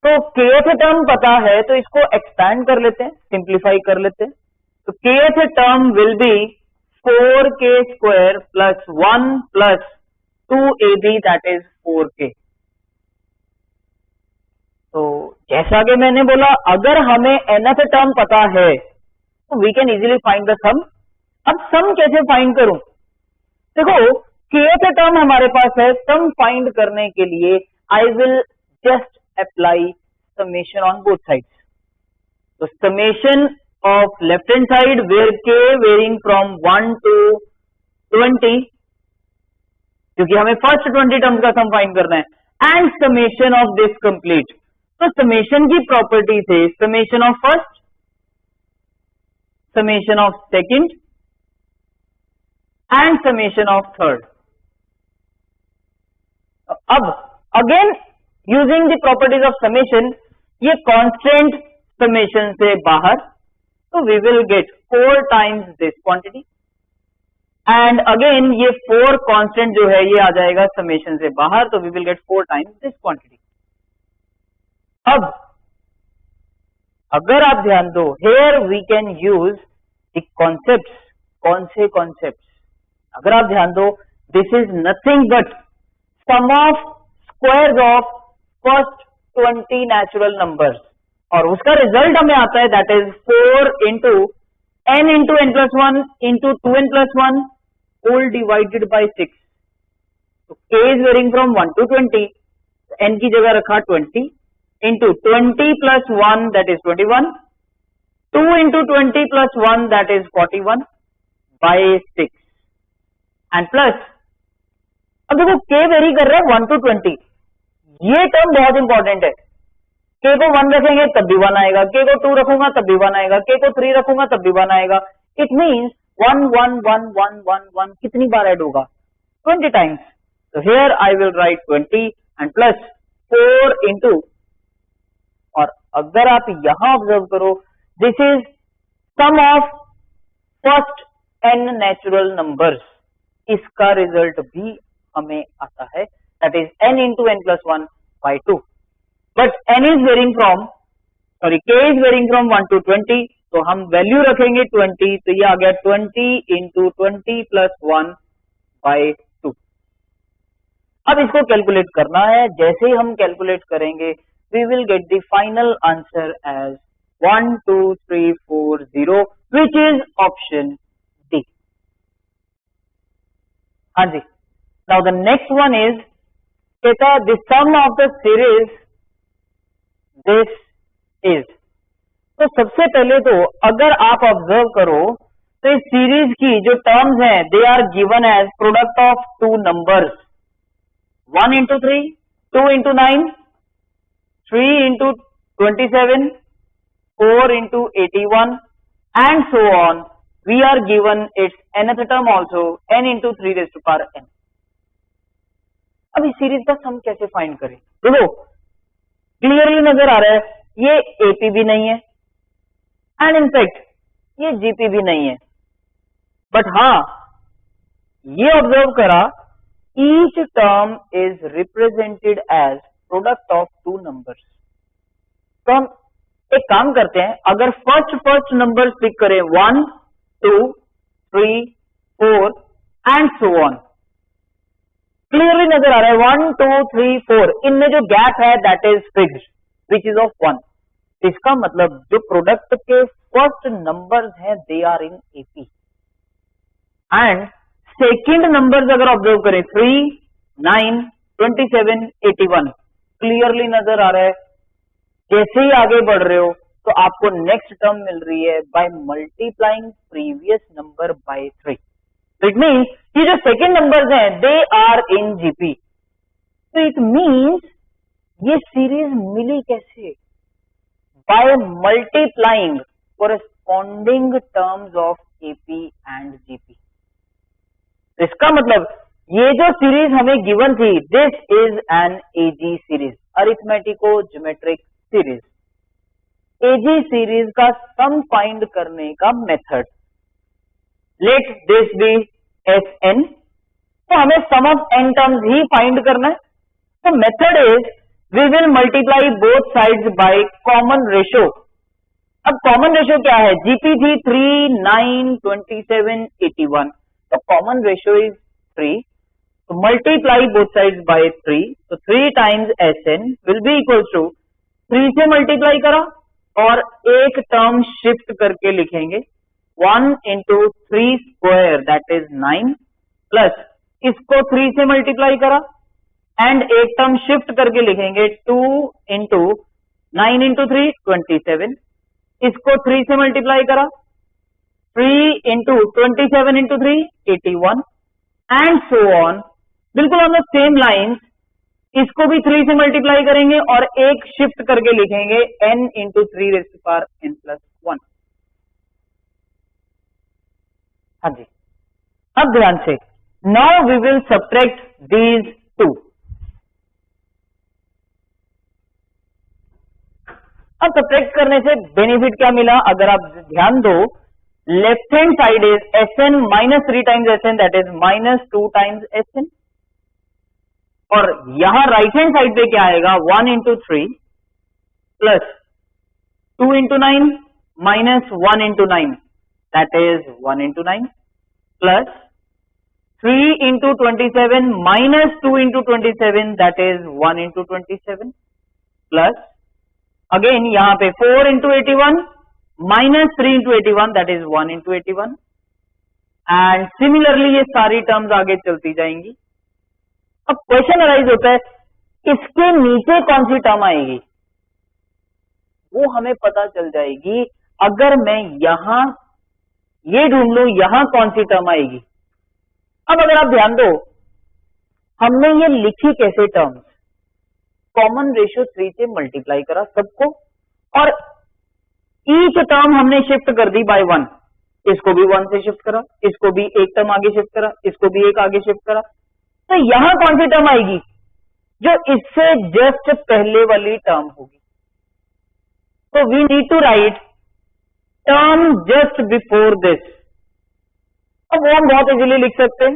तो kth टर्म पता है तो इसको एक्सपैंड कर लेते हैं, सिंप्लीफाई कर लेते हैं, तो kth term will be 4k square plus 1 plus 2ab that is 4k। तो जैसा कि मैंने बोला अगर हमें nth टर्म पता है तो we can easily find the sum. अब सम कैसे फाइंड करूं, देखो kth टर्म हमारे पास है, सम फाइंड करने के लिए I will just apply summation on both sides. तो summation of left hand side where k varying from 1 to 20, क्योंकि हमें फर्स्ट 20 टर्म्स का सम फाइंड करना है, and summation of this complete. तो समेशन की प्रॉपर्टी से summation of first, summation of second and summation of third. अब again using the properties of summation, ये constant summation से बाहर, तो we will get 4 times this quantity. And again ये 4 कांस्टेंट जो है ये आ जाएगा समेशन से बाहर, तो we will get 4 times this quantity. अब अगर आप ध्यान दो, here we can use the concepts. कौन से कॉन्सेप्ट्स? अगर आप ध्यान दो, this is nothing but sum of squares of first 20 natural numbers, और उसका रिजल्ट हमें आता है that is 4 into n into n plus 1 into 2n plus 1 all divided by 6. तो k is varying from 1 to 20, n की जगह रखा 20 into 20 plus 1 that is 21, 2 into 20 plus 1 that is 41 by 6 and plus, अब देखो k वेरी कर रहा है 1 to 20. ये टर्म बहुत इंपॉर्टेंट है. k को 1 रखेंगे तब भी 1 आएगा, k को 2 रखूंगा तब भी 1 आएगा, k को 3 रखूंगा तब भी 1 आएगा. इट मीन्स 1 1 1 1 1 1 कितनी बार ऐड होगा? 20 टाइम्स. तो here I will write 20 and plus 4 into, और अगर आप यहां ऑब्जर्व करो, this is sum of first n natural numbers. इसका रिजल्ट भी हमें आता है that is n into n plus 1 by 2. But n is varying from k is varying from 1 to 20, तो हम वैल्यू रखेंगे 20, तो ये आ गया 20 इंटू 20 प्लस 1 बाई 2. अब इसको कैलकुलेट करना है. जैसे ही हम कैलकुलेट करेंगे we will get the final answer as 12340 which is option D. हाँ जी. Now the next one is कहता the sum of the series this is. तो सबसे पहले तो अगर आप ऑब्जर्व करो तो इस सीरीज की जो टर्म्स हैं they are given as product of 2 numbers, 1 into 3, 2 into 9, 3 into 27, 4 into 81 and so on. We are given its nth term also n into 3 raised to power n. अब इस सीरीज का सम कैसे फाइंड करें? देखो क्लियरली नजर आ रहा है ये एपी भी नहीं है एंड इनफैक्ट ये जीपी भी नहीं है. बट हाँ, ये ऑब्जर्व करा, each term is represented as product of 2 numbers. तो हम एक काम करते हैं, अगर फर्स्ट नंबर पिक करें 1 2 3 4 एंड सो ऑन, क्लियरली नजर आ रहा है 1 2 3 4, इनमें जो गैप है that is fixed which is of 1. इसका मतलब जो प्रोडक्ट के फर्स्ट नंबर्स हैं they are in AP and second numbers अगर ऑब्जर्व करें 3 9 27 81, क्लियरली नजर आ रहा है जैसे ही आगे बढ़ रहे हो तो आपको नेक्स्ट टर्म मिल रही है by multiplying previous number by 3. It means ये जो सेकंड नंबर्स हैं दे आर इन जीपी. तो इट मीन्स ये सीरीज मिली कैसे? By multiplying corresponding terms of AP and GP. इसका मतलब ये जो सीरीज हमें गिवन थी this is an AG series, arithmetico geometric series. AG series का सम फाइंड करने का method, let this be S n. तो हमें सम ऑफ एन टर्म्स ही फाइंड करना है. तो method is we will multiply both sides by common ratio. अब कॉमन रेशो क्या है? जीपी थी 3 9 27 81, तो कॉमन रेशो इज 3. तो मल्टीप्लाई बोथ साइड्स बाय 3, तो 3 times S n will be equal to 3 से मल्टीप्लाई करा और एक टर्म शिफ्ट करके लिखेंगे 1 into 3 square that is 9 plus इसको 3 से मल्टीप्लाई करा एंड एक टर्म शिफ्ट करके लिखेंगे 2 into 9 into 3 27, इसको 3 से मल्टीप्लाई करा 3 into 27 into 3 81 and so on. बिल्कुल ऑन द सेम लाइन इसको भी 3 से मल्टीप्लाई करेंगे और एक शिफ्ट करके लिखेंगे n into 3 raised to power n plus 1. हाँ जी. अब ध्यान से, now we will subtract these two. अब सब्ट्रैक्ट करने से बेनिफिट क्या मिला, अगर आप ध्यान दो, left hand side is Sn minus 3 times Sn, that is minus 2 times Sn, और यहां राइट हैंड साइड पे क्या आएगा, 1 into 3 plus 2 into 9 minus 1 into 9, that is 1 into 9 plus 3 into 27 minus 2 into 27, that is 1 into 27 plus again यहां पे 4 into 81 minus 3 into 81, that is 1 into 81, and similarly ये सारी टर्म्स आगे चलती जाएंगी। अब क्वेश्चन अराइज होता है, इसके नीचे कौन सी टर्म आएगी, वो हमें पता चल जाएगी अगर मैं यहां ये ढूंढ लू यहां कौन सी टर्म आएगी। अब अगर आप ध्यान दो, हमने ये लिखी कैसे टर्म्स, कॉमन रेशियो 3 से मल्टीप्लाई करा सबको, और ईच टर्म हमने शिफ्ट कर दी बाय 1, इसको भी 1 से शिफ्ट करा, इसको भी एक टर्म आगे शिफ्ट करा, इसको भी एक आगे शिफ्ट करा, तो यहां कौन सी टर्म आएगी, जो इससे जस्ट पहले वाली टर्म होगी। तो we need to write term just before this. अब वो हम बहुत इजीली लिख सकते हैं,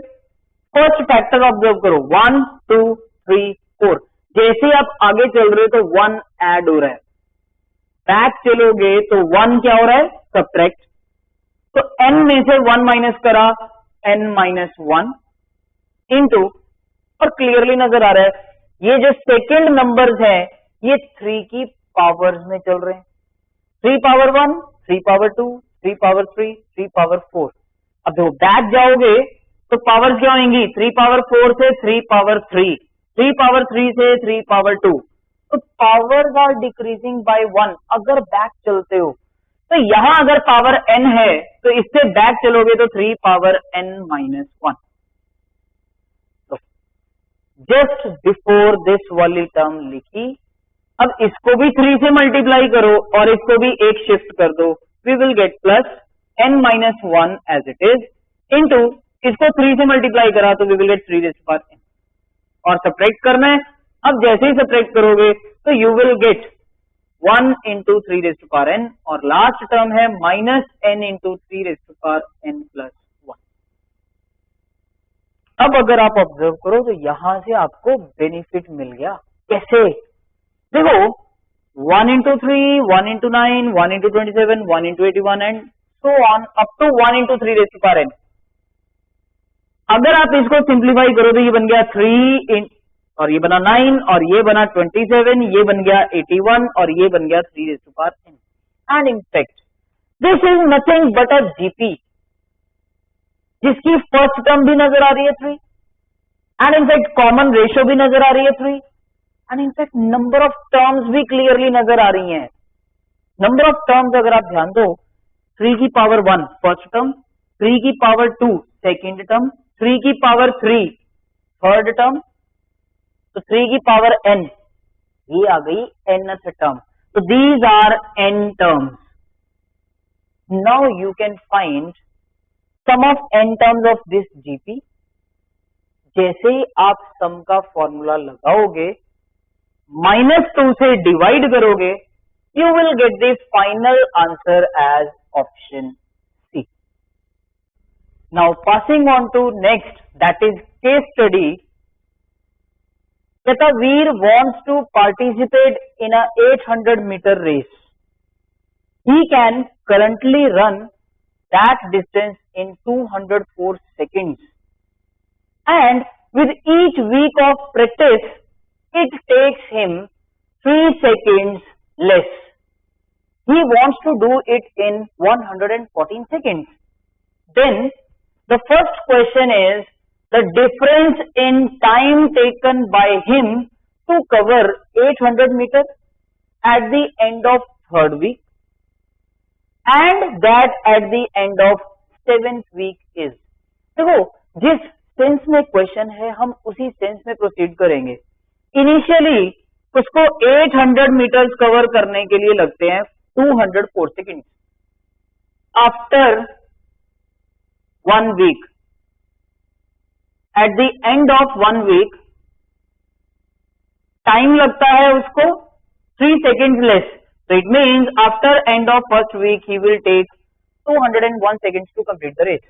फर्स्ट फैक्टर ऑब्जर्व करो, 1 2 3 4, जैसे आप आगे चल रहे हो तो 1 ऐड हो रहा है, बैक चलोगे तो 1 क्या हो रहा है, सब्ट्रैक्ट, तो n में से 1 माइनस करा, n माइनस 1 इंटू, और क्लियरली नजर आ रहा है ये जो सेकेंड नंबर्स हैं ये 3 की पावर्स में चल रहे हैं, 3 पावर 1 3 पावर 2 3 पावर 3 3 पावर 4। अब देखो बैक जाओगे तो पावर क्या होंगी, 3 पावर 4 से 3 पावर 3, 3 पावर 3 से 3 पावर 2, तो पावर्स आर डिक्रीजिंग बाय 1 अगर बैक चलते हो। तो यहां अगर पावर n है तो इससे बैक चलोगे तो 3 पावर n माइनस 1। तो जस्ट बिफोर दिस वाली टर्म लिखी, अब इसको भी 3 से मल्टीप्लाई करो और इसको भी एक शिफ्ट कर दो, we will get plus n minus 1 as it is, into इसको 3 से मल्टीप्लाई करा तो we will get 3 raise to power n, और सब्ट्रैक्ट करना है। अब जैसे ही सब्ट्रैक्ट करोगे तो you will get 1 into 3 raise to power n, और लास्ट टर्म है minus n into 3 raise to power n plus 1। अब अगर आप ऑब्जर्व करो तो यहां से आपको बेनिफिट मिल गया, कैसे, देखो 1 into 3 1 into 9 1 into 27 1 into 81 and so on up to 1 into 3 raise to power n। अगर आप इसको सिंप्लीफाई करो तो ये बन गया 3 और ये बना 9 और ये बना 27, ये बन गया 81 और ये बन गया 3 raise to power n, and in fact this is nothing but a GP जिसकी फर्स्ट टर्म भी नजर आ रही है 3, एंड इनफैक्ट कॉमन रेशियो भी नजर आ रही है 3, and in fact number of terms भी क्लियरली नजर आ रही हैं। नंबर ऑफ टर्म्स अगर आप ध्यान दो, 3 की पावर 1 फर्स्ट टर्म, 3 की पावर 2 सेकेंड टर्म, 3 की पावर 3 थर्ड टर्म, तो 3 की पावर n ये आ गई nth टर्म, तो these are n terms. Now you can find sum of n terms of this GP. जैसे ही आप सम का फॉर्मूला लगाओगे, -2 से डिवाइड करोगे, you will get the final answer as option C. Now passing on to next, that is case study. Veer wants to participate in a 800-meter race. He can currently run that distance in 204 seconds. And with each week of practice, it takes him 3 seconds less. He wants to do it in 114 seconds. Then the first question is the difference in time taken by him to cover 800 meters at the end of third week and that at the end of 7th week is. देखो जिस सेंस में क्वेश्चन है हम उसी सेंस में प्रोसीड करेंगे। इनिशियली उसको 800 मीटर्स कवर करने के लिए लगते हैं 204 second. After 1 week at the end of 1 week time लगता है उसको 3 seconds less. So it means after end of first week he will take 201 seconds to complete the race.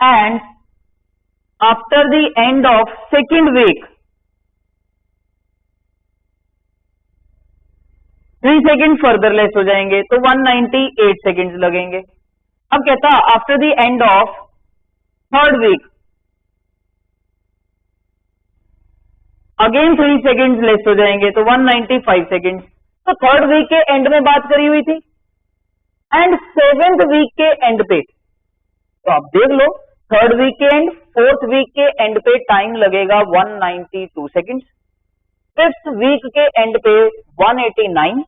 And after the end of second week 3 seconds further less हो जाएंगे तो 198 seconds लगेंगे. अब कहता after the end of third week again 3 seconds less हो जाएंगे तो 195 seconds. तो थर्ड वीक के एंड में बात करी हुई थी एंड सेवेंथ वीक के एंड पे. तो आप देख लो थर्ड वीक के एंड फोर्थ वीक के एंड पे टाइम लगेगा 192 seconds. फिफ्थ वीक के एंड पे 189,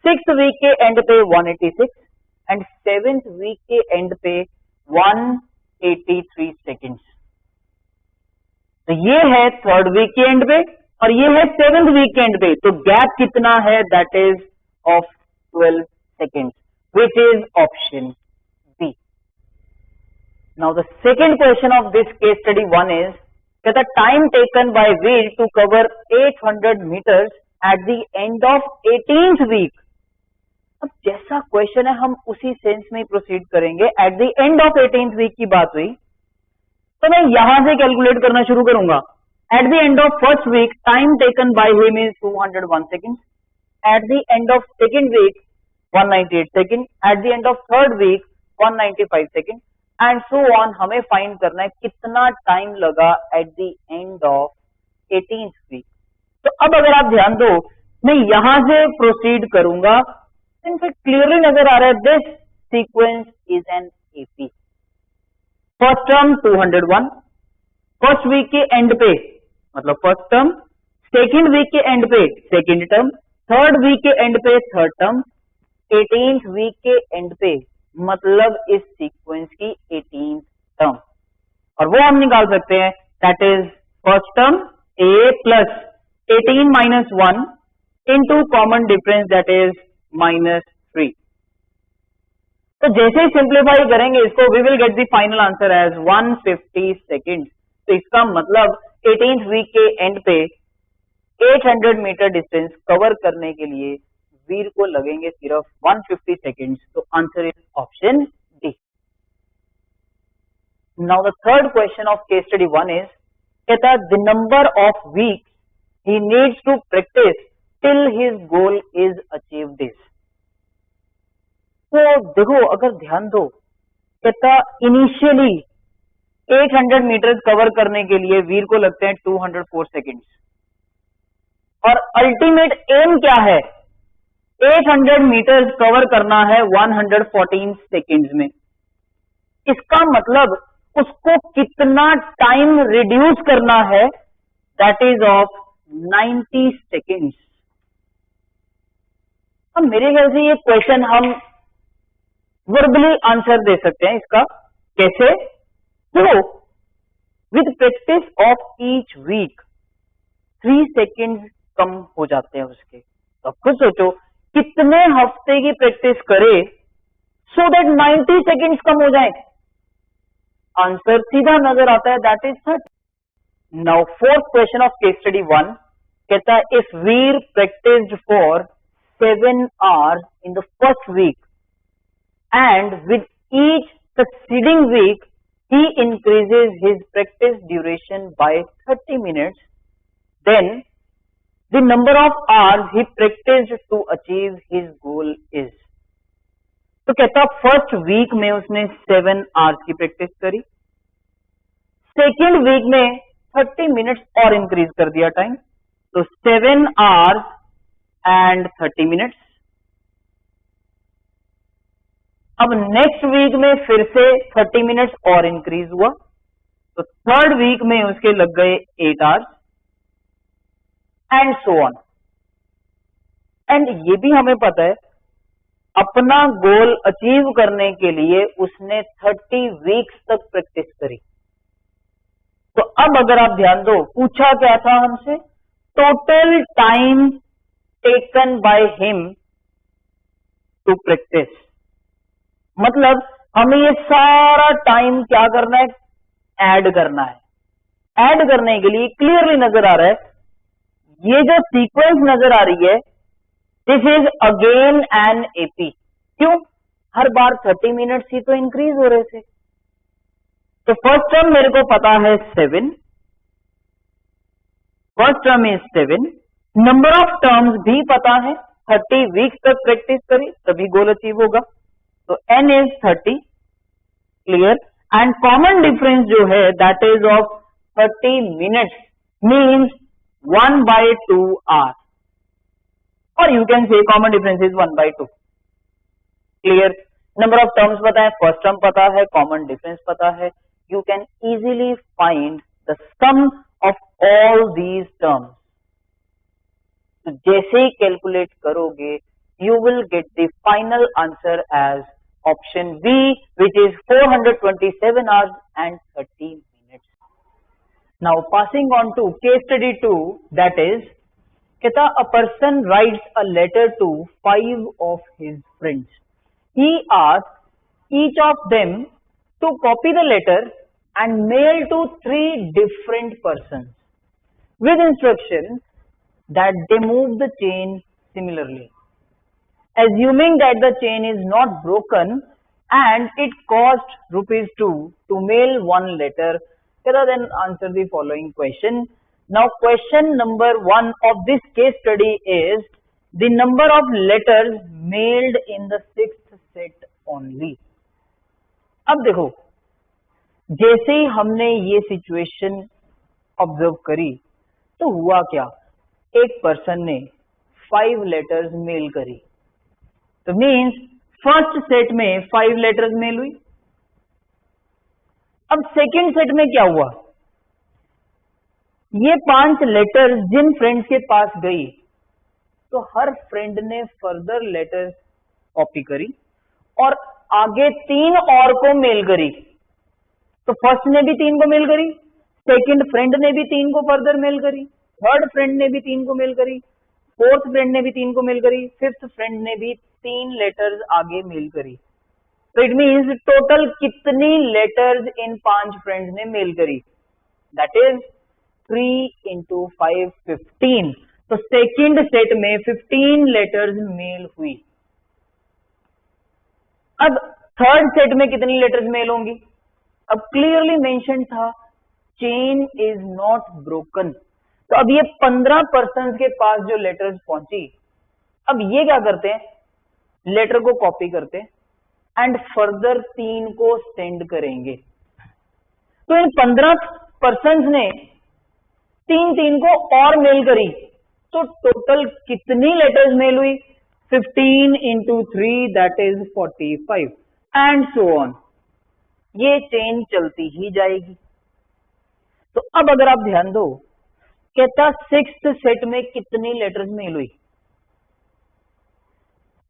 सिक्स्थ वीक के एंड पे 186 एंड सेवेंथ वीक के एंड पे 183 seconds. तो ये है थर्ड वीक के एंड पे और ये है सेवेंथ वीक के एंड पे. तो गैप कितना है? That is of 12 seconds, which is option B. Now the second question of this case study 1 is that the time taken by Veer to cover 800 meters at the end of 18th week. अब जैसा क्वेश्चन है हम उसी सेंस में प्रोसीड करेंगे. At the end of 18th week की बात हुई तो मैं यहां से कैलकुलेट करना शुरू करूंगा. At the end of first week time taken by him is 201 seconds. At the end of second week 198 seconds. At the end of third week 195 seconds. And so on. हमें फाइंड करना है कितना टाइम लगा at the end of 18th week. तो अब अगर आप ध्यान दो मैं यहां से प्रोसीड करूंगा. इनसे क्लियरली नजर आ रहा है this sequence is an AP. First term 201 first week के एंड पे मतलब फर्स्ट टर्म, सेकेंड वीक के एंड पे सेकेंड टर्म, थर्ड वीक के एंड पे थर्ड टर्म, 18th वीक के एंड पे मतलब इस सीक्वेंस की 18th टर्म. और वो हम निकाल सकते हैं that is first term a plus 18 minus 1 into common difference that is -3. तो जैसे ही सिंप्लीफाई करेंगे इसको we will get the final answer as 150 seconds. तो इसका मतलब 18th वीक के एंड पे 800 मीटर डिस्टेंस कवर करने के लिए वीर को लगेंगे सिर्फ 150 seconds. तो answer is option D. Now the third question of case study 1 is कहता the number of weeks he needs to practice till his goal is achieved is. तो देखो अगर ध्यान दो कहता इनिशियली 800 मीटर कवर करने के लिए वीर को लगते हैं 204 seconds और अल्टीमेट एम क्या है? 800 मीटर कवर करना है 114 seconds में. इसका मतलब उसको कितना टाइम रिड्यूस करना है? That is of 90 seconds. अब मेरे ख्याल से ये क्वेश्चन हम वर्बली आंसर दे सकते हैं इसका. कैसे? तो with practice of each week 3 seconds कम हो जाते हैं उसके. तो खुद सोचो कितने हफ्ते की प्रैक्टिस करे सो दैट 90 seconds कम हो जाए. आंसर सीधा नजर आता है that is 30. Now fourth question of case study 1 कहता है if Veer practised for 7 hours in the first week and with each succeeding week he increases his practice duration by 30 minutes, then the number of hours he practiced to achieve his goal is. तो कहता फर्स्ट वीक में उसने 7 hours की प्रैक्टिस करी, सेकेंड वीक में 30 minutes और इंक्रीज कर दिया टाइम. तो 7 hours and 30 minutes. अब नेक्स्ट वीक में फिर से 30 minutes और इंक्रीज हुआ तो थर्ड वीक में उसके लग गए 8 hours and so on. And ये भी हमें पता है अपना गोल अचीव करने के लिए उसने 30 वीक्स तक प्रैक्टिस करी. तो अब अगर आप ध्यान दो पूछा क्या था हमसे? Total time taken by him to practice. मतलब हमें ये सारा टाइम क्या करना है? ऐड करना है. ऐड करने के लिए क्लियरली नजर आ रहा है, ये जो सीक्वेंस नजर आ रही है, this is again an AP. क्यों? हर बार 30 मिनट्स ही तो इंक्रीज हो रहे थे। तो फर्स्ट टर्म मेरे को पता है 7, first term is 7, number of terms भी पता है, 30 वीक्स तक प्रैक्टिस करी तभी गोल अचीव होगा। तो n is 30, clear. And common difference जो है that is of 30 minutes means 1/2 hour, और you can say common difference is 1/2, clear. Number of terms पता है, फर्स्ट टर्म पता है, कॉमन डिफरेंस पता है, you can easily find the sum of all these terms. तो जैसे ही कैलकुलेट करोगे you will get the final answer as option B which is 427 hours and 30 minutes. Now passing on to case study 2, that is, कहता a person writes a letter to 5 of his friends. He asks each of them to copy the letter and mail to 3 different persons with instructions that they move the chain similarly. Assuming that the chain is not broken and it cost ₹2 to mail one letter, then answer the following question. Now question number 1 of this case study is the number of letters mailed in the 6th set only. अब देखो, जैसे ही हमने ये सिचुएशन ऑब्जर्व करी तो हुआ क्या, एक पर्सन ने 5 लेटर्स मेल करी, तो मीन्स फर्स्ट सेट में 5 लेटर्स मेल हुई। अब सेकंड सेट में क्या हुआ, ये 5 लेटर्स जिन फ्रेंड्स के पास गई तो हर फ्रेंड ने फर्दर लेटर्स कॉपी करी और आगे 3 और को मेल करी। तो फर्स्ट ने भी 3 को मेल करी, सेकंड फ्रेंड ने भी 3 को फर्दर मेल करी, थर्ड फ्रेंड ने भी 3 को मेल करी, फोर्थ फ्रेंड ने भी 3 को मेल करी, फिफ्थ फ्रेंड ने भी 3 लेटर्स आगे मेल करी। तो इट मीन्स टोटल कितनी लेटर्स इन 5 फ्रेंड्स ने मेल करी, दैट इज 3 into 5 15। तो सेकंड सेट में 15 लेटर्स मेल हुई। अब थर्ड सेट में कितनी लेटर्स मेल होंगी, अब क्लियरली मेंशन था चेन इज नॉट ब्रोकन। तो अब ये 15 पर्सन के पास जो लेटर्स पहुंची, अब ये क्या करते हैं, लेटर को कॉपी करते एंड फर्दर 3 को सेंड करेंगे। तो इन 15 पर्सन ने 3 को और मेल करी, तो टोटल कितनी लेटर्स मेल हुई, 15 into 3 that is 45 and so on. ये चेन चलती ही जाएगी। तो अब अगर आप ध्यान दो, कहता 6th सेट में कितनी लेटर्स मेल हुई,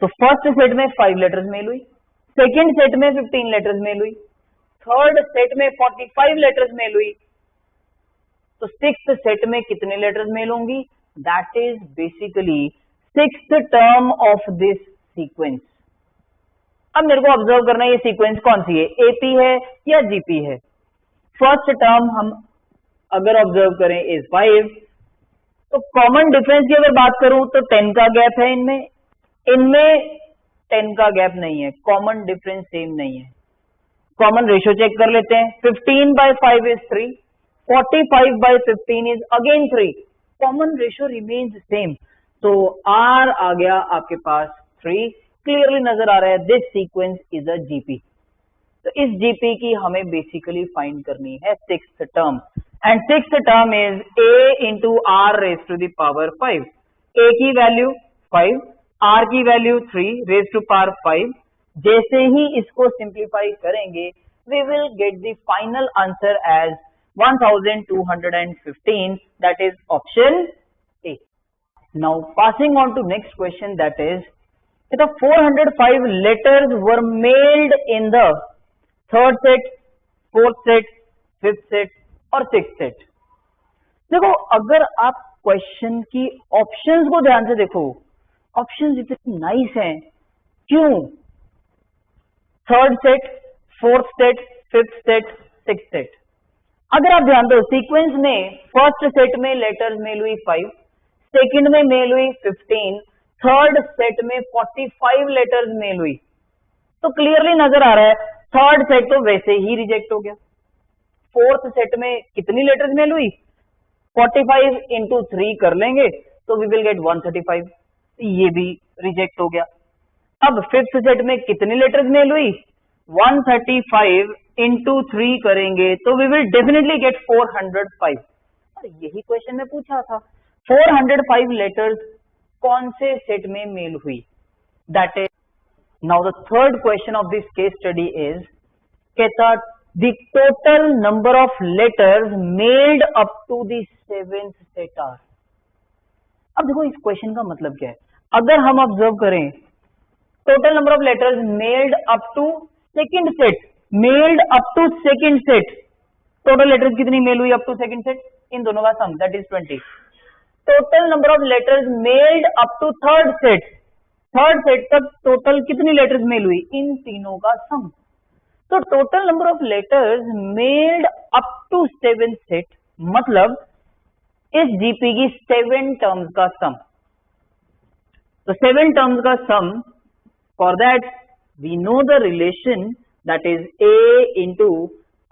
तो फर्स्ट सेट में 5 लेटर्स मेल हुई, सेकंड सेट में 15 लेटर्स मेल हुई, थर्ड सेट में 45 लेटर्स मेल हुई, तो 6th सेट में कितने लेटर्स मेल होंगी, that is basically 6th term of this sequence. अब मेरे को ऑब्जर्व करना है ये सीक्वेंस कौन सी है, एपी है या जीपी है। फर्स्ट टर्म हम अगर ऑब्जर्व करें इज 5, तो कॉमन डिफरेंस की अगर बात करूं तो 10 का गैप है इनमें, इनमें 10 का गैप नहीं है, कॉमन डिफरेंस सेम नहीं है। कॉमन रेशियो चेक कर लेते हैं, 15/5 is 3, 45/15 is again 3, common ratio remains same. तो आर आ गया आपके पास 3, क्लियरली नजर आ रहा है this sequence is a GP. तो इस जीपी की हमें बेसिकली फाइंड करनी है 6th term, and 6th term is a into r raised to the power 5। a की वैल्यू 5, r की वैल्यू 3 raised to power 5। जैसे ही इसको सिंप्लीफाई करेंगे we will get the final answer as 1215, that is option A. Now passing on to next question, that is the 405 letters were mailed in the 3rd set, 4th set, 5th set और 6th set। देखो अगर आप क्वेश्चन की ऑप्शंस को ध्यान से देखो, ऑप्शंस इतने नाइस हैं, क्यों, 3rd set, 4th set, 5th set, 6th set, अगर आप ध्यान दो सीक्वेंस में फर्स्ट सेट में लेटर्स मेल हुई 5, सेकंड में मेल हुई 15, थर्ड सेट में 45 लेटर्स मेल हुई, तो क्लियरली नजर आ रहा है थर्ड सेट तो वैसे ही रिजेक्ट हो गया। फोर्थ सेट में कितनी लेटर्स मेल हुई, 45 इंटू 3 कर लेंगे तो वी विल गेट 135, ये भी रिजेक्ट हो गया। अब फिफ्थ सेट में कितनी लेटर्स मेल हुई, 135 इंटू 3 करेंगे तो वी विल डेफिनेटली गेट 405। और यही क्वेश्चन में पूछा था 405 लेटर्स कौन से सेट में मेल हुई, that is now the third question of this case study is कहता the total number of letters mailed up to the seventh set are. अब देखो इस क्वेश्चन का मतलब क्या है, अगर हम ऑब्जर्व करें total number of letters mailed up to second set, mailed up to second set, total letters कितनी मेल हुई अप टू सेकंड सेट, इन दोनों का sum that is 20। Total number of letters mailed up to third set, third set तक टोटल कितनी लेटर्स मेल हुई, इन तीनों का सम। तो total number of letters mailed up to seventh set मतलब इस जीपी की 7 टर्म्स का सम। तो 7 टर्म्स का sum, for that we know the relation that is a into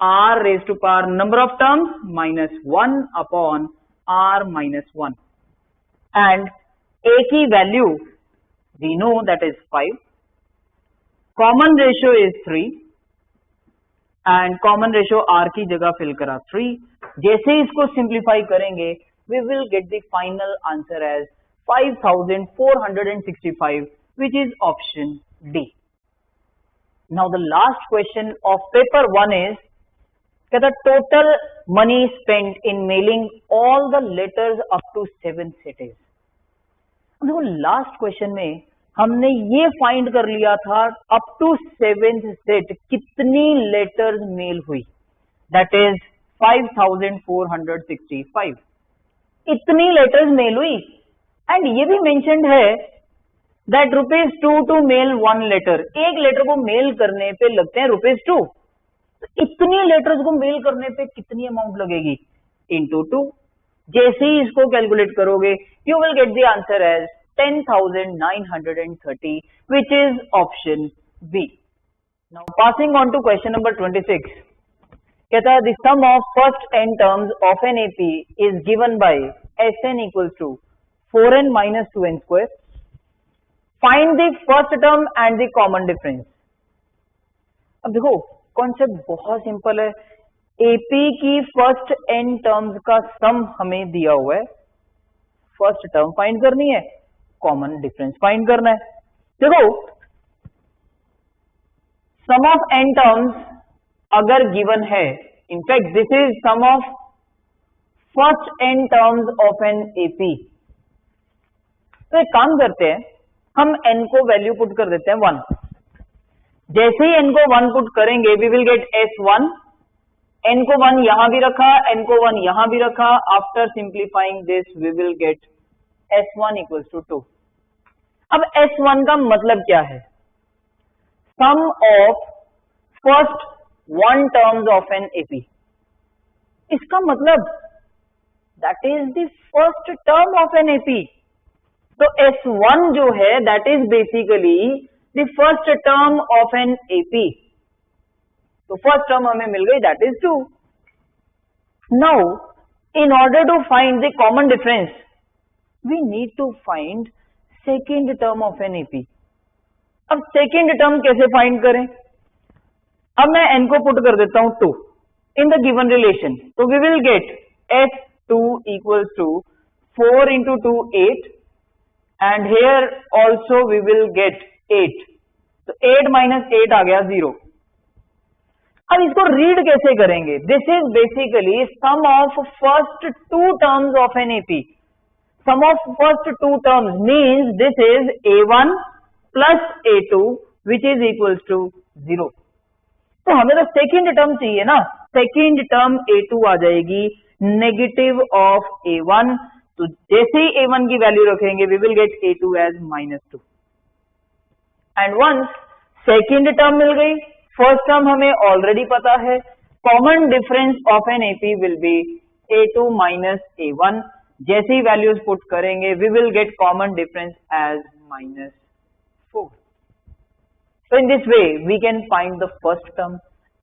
r raised to power number of terms minus 1 upon r minus 1, and a की value we know that is 5, common ratio is 3 and common ratio r की जगह fill करा 3। जैसे इसको simplify करेंगे we will get the final answer as 5465 which is option D। Now the last question of paper 1 is the total money spent in mailing all the letters up to 7 cities। देखो लास्ट क्वेश्चन में हमने ये फाइंड कर लिया था अप टू 7th सेट कितनी लेटर्स मेल हुई, दैट इज 5465, इतनी लेटर्स मेल हुई। एंड ये भी मेंशन्ड है दैट ₹2 टू मेल 1 लेटर, एक लेटर को मेल करने पे लगते हैं ₹2। तो इतनी लेटर्स को मेल करने पे कितनी अमाउंट लगेगी, इंटू 2। जैसे ही इसको कैलकुलेट करोगे you will get the answer as 10,930 which is option B. Now passing on to question number 26, कहता है the sum of first n terms of an AP is given by Sn equals to 4n minus 2n square। Find the first term and the common difference. अब देखो कॉन्सेप्ट बहुत सिंपल है, एपी की फर्स्ट n टर्म्स का सम हमें दिया हुआ है, फर्स्ट टर्म फाइंड करनी है, कॉमन डिफरेंस फाइंड करना है। देखो सम ऑफ n टर्म्स अगर गिवन है, in fact this is sum of first n terms of an AP. तो एक काम करते हैं, हम n को वैल्यू पुट कर देते हैं 1। जैसे ही n को 1 पुट करेंगे we will get S1। n को 1 यहां भी रखा, n को 1 यहां भी रखा, after simplifying this we will get S1 equals to 2। अब S1 का मतलब क्या है, sum of first 1 terms of an AP. इसका मतलब that is the first term of an AP. तो S1 जो है that is basically the first term of an AP. तो फर्स्ट टर्म हमें मिल गई that is 2। Now in order to find the common difference we need to find second term of an AP. अब सेकेंड टर्म कैसे फाइंड करें, अब मैं n को पुट कर देता हूं 2 इन द गिवन रिलेशन। तो we will get S2 equals to 4 into 2 8 and here also we will get 8। तो 8 minus 8 आ गया 0। अब इसको रीड कैसे करेंगे, this is basically sum of first 2 terms of an AP. Sum of first 2 terms means this is A1 plus A2 which is equals to 0। तो हमें तो सेकेंड टर्म चाहिए ना, सेकेंड टर्म A2 आ जाएगी नेगेटिव ऑफ A1। तो जैसे ही A1 की वैल्यू रखेंगे we will get A2 as -2। And once second term मिल गई, फर्स्ट टर्म हमें ऑलरेडी पता है common difference of an AP will be A2 minus A1. जैसे ही वैल्यूज पुट करेंगे we will get common difference as -4. So in this way we can find the first term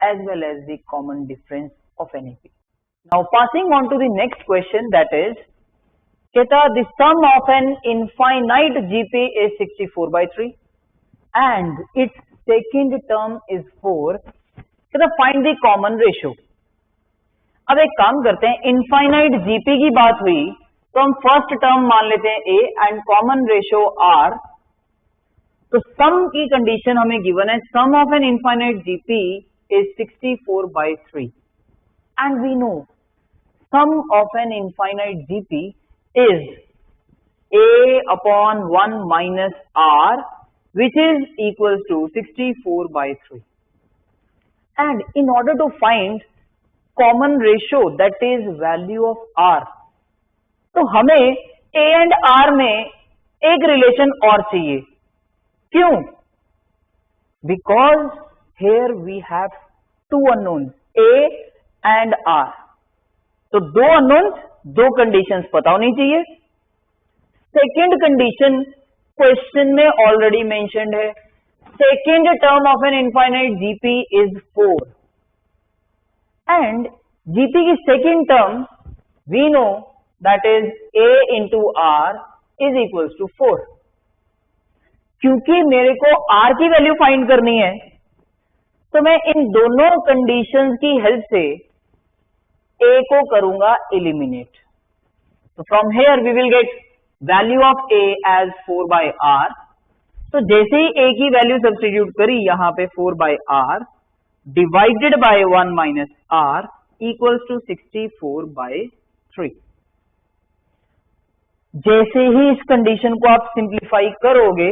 as well as the common difference of an AP. Now passing on to the next question, that is, Keta, the sum of an infinite GP is 64/3 and its second term is 4. Keta, find the common ratio. अब एक काम करते हैं, इनफाइनाइट जीपी की बात हुई तो हम फर्स्ट टर्म मान लेते हैं a and common ratio r. तो सम की कंडीशन हमें गिवन है, sum of an infinite GP is 64/3 and we know sum of an infinite GP is a upon 1 minus r which is equals to 64/3. And in order to find common ratio, that is value of r, तो हमें a and r में एक रिलेशन और चाहिए. क्यों? Because here we have two unknowns, a and r. तो दो unknowns, दो कंडीशंस पता होनी चाहिए. सेकेंड कंडीशन क्वेश्चन में ऑलरेडी मेंशन्ड है, second term of an infinite GP is 4 and GP की second term we know that is a into r is equals to 4. क्योंकि मेरे को r की वैल्यू फाइंड करनी है तो मैं इन दोनों कंडीशंस की हेल्प से a को करूंगा एलिमिनेट. तो from here we will get value of a as 4/r. तो जैसे ही a की वैल्यू सब्स्टिट्यूट करी यहां पे 4/r divided by 1 minus r equals to 64/3. जैसे ही इस कंडीशन को आप सिंप्लीफाई करोगे